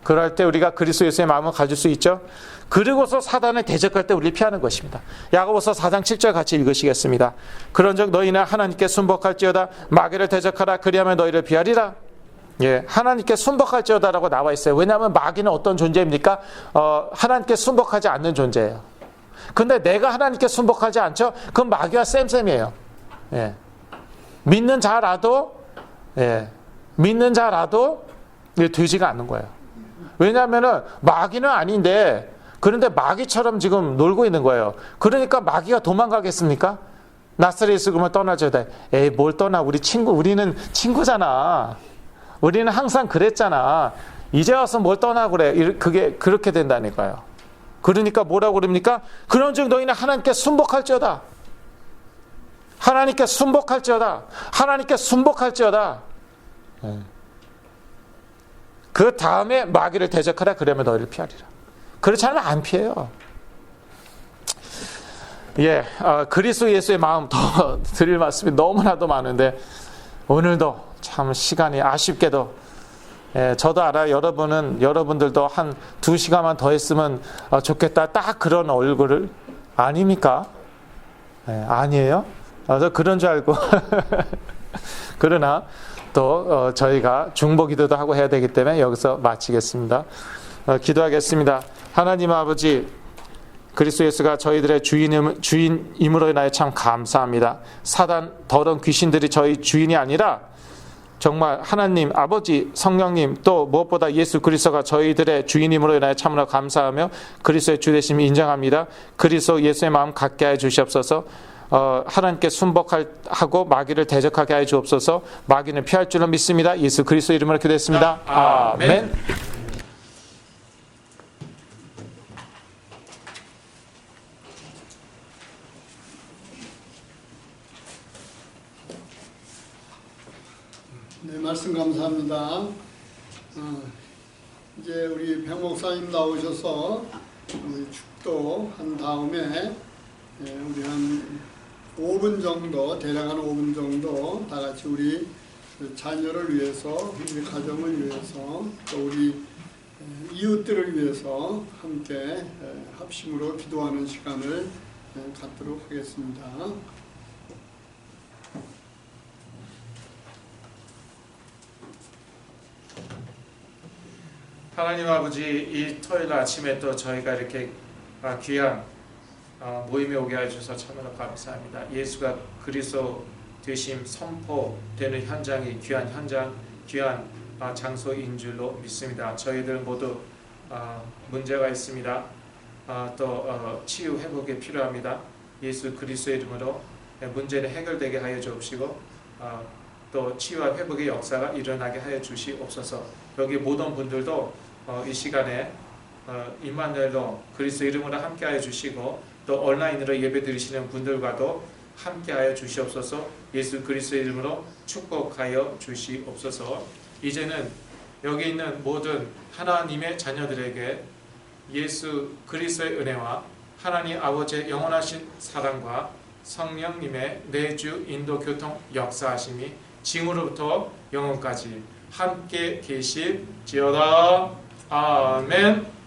그럴 때 우리가 그리스도 예수의 마음을 가질 수 있죠. 그리고서 사단을 대적할 때 우리를 피하는 것입니다. 야고보서 4장 7절 같이 읽으시겠습니다. 그런즉 너희는 하나님께 순복할지어다 마귀를 대적하라 그리하면 너희를 피하리라. 예, 하나님께 순복할지어다라고 나와 있어요. 왜냐하면 마귀는 어떤 존재입니까? 하나님께 순복하지 않는 존재예요. 근데 내가 하나님께 순복하지 않죠? 그럼 마귀와 쌤쌤이에요. 예. 믿는 자라도 되지가 않는 거예요. 왜냐하면은 마귀는 아닌데, 그런데 마귀처럼 지금 놀고 있는 거예요. 그러니까 마귀가 도망가겠습니까? 나사렛 예수 그러면 떠나줘야 돼. 에이, 뭘 떠나? 우리는 친구잖아. 우리는 항상 그랬잖아. 이제 와서 뭘 떠나 그래. 그게 그렇게 된다니까요. 그러니까 뭐라고 그럽니까? 그런즉 너희는 하나님께 순복할지어다. 하나님께 순복할지어다. 하나님께 순복할지어다. 그 다음에 마귀를 대적하라 그러면 너희를 피하리라. 그렇지 않으면 안 피해요. 예, 그리스도 예수의 마음 더 드릴 말씀이 너무나도 많은데 오늘도 참 시간이 아쉽게도, 예, 저도 알아요. 여러분들도 한 2시간만 더 했으면 좋겠다. 딱 그런 얼굴을 아닙니까? 예, 아니에요? 저 그런 줄 알고 그러나 또 저희가 중보기도도 하고 해야 되기 때문에 여기서 마치겠습니다. 기도하겠습니다. 하나님 아버지, 그리스도 예수가 저희들의 주인임으로 인하여 참 감사합니다. 사단 더러운 귀신들이 저희 주인이 아니라 정말 하나님 아버지, 성령님, 또 무엇보다 예수 그리스도가 저희들의 주인임으로 인하여 참으로 감사하며 그리스도의 주되심을 인정합니다. 그리스도 예수의 마음 갖게 해 주시옵소서. 하나님께 순복하고 마귀를 대적하게 해 주옵소서. 마귀는 피할 줄로 믿습니다. 예수 그리스도 이름으로 기도했습니다. 아멘. 네, 말씀 감사합니다. 이제 우리 백 목사님 나오셔서 우리 축도한 다음에 우리 한 5분 정도, 대략 한 5분 정도 다 같이 우리 자녀를 위해서, 우리 가정을 위해서, 또 우리 이웃들을 위해서 함께 합심으로 기도하는 시간을 갖도록 하겠습니다. 하나님 아버지, 이 토요일 아침에 또 저희가 이렇게 귀한 모임에 오게 해주셔서 참으로 감사합니다. 예수가 그리스도 되심 선포되는 현장이 귀한 현장, 귀한 장소인 줄로 믿습니다. 저희들 모두 문제가 있습니다. 또 치유 회복이 필요합니다. 예수 그리스도의 이름으로 문제는 해결되게 하여 주옵시고 또 치유와 회복의 역사가 일어나게 하여 주시옵소서. 여기 모든 분들도 이 시간에 임마누엘로 그리스도 이름으로 함께하여 주시고 또 온라인으로 예배 드리시는 분들과도 함께하여 주시옵소서. 예수 그리스도 이름으로 축복하여 주시옵소서. 이제는 여기 있는 모든 하나님의 자녀들에게 예수 그리스도의 은혜와 하나님 아버지의 영원하신 사랑과 성령님의 내주 인도 교통 역사하심이 지금으로부터 영원까지 함께 계실지어다. 아멘.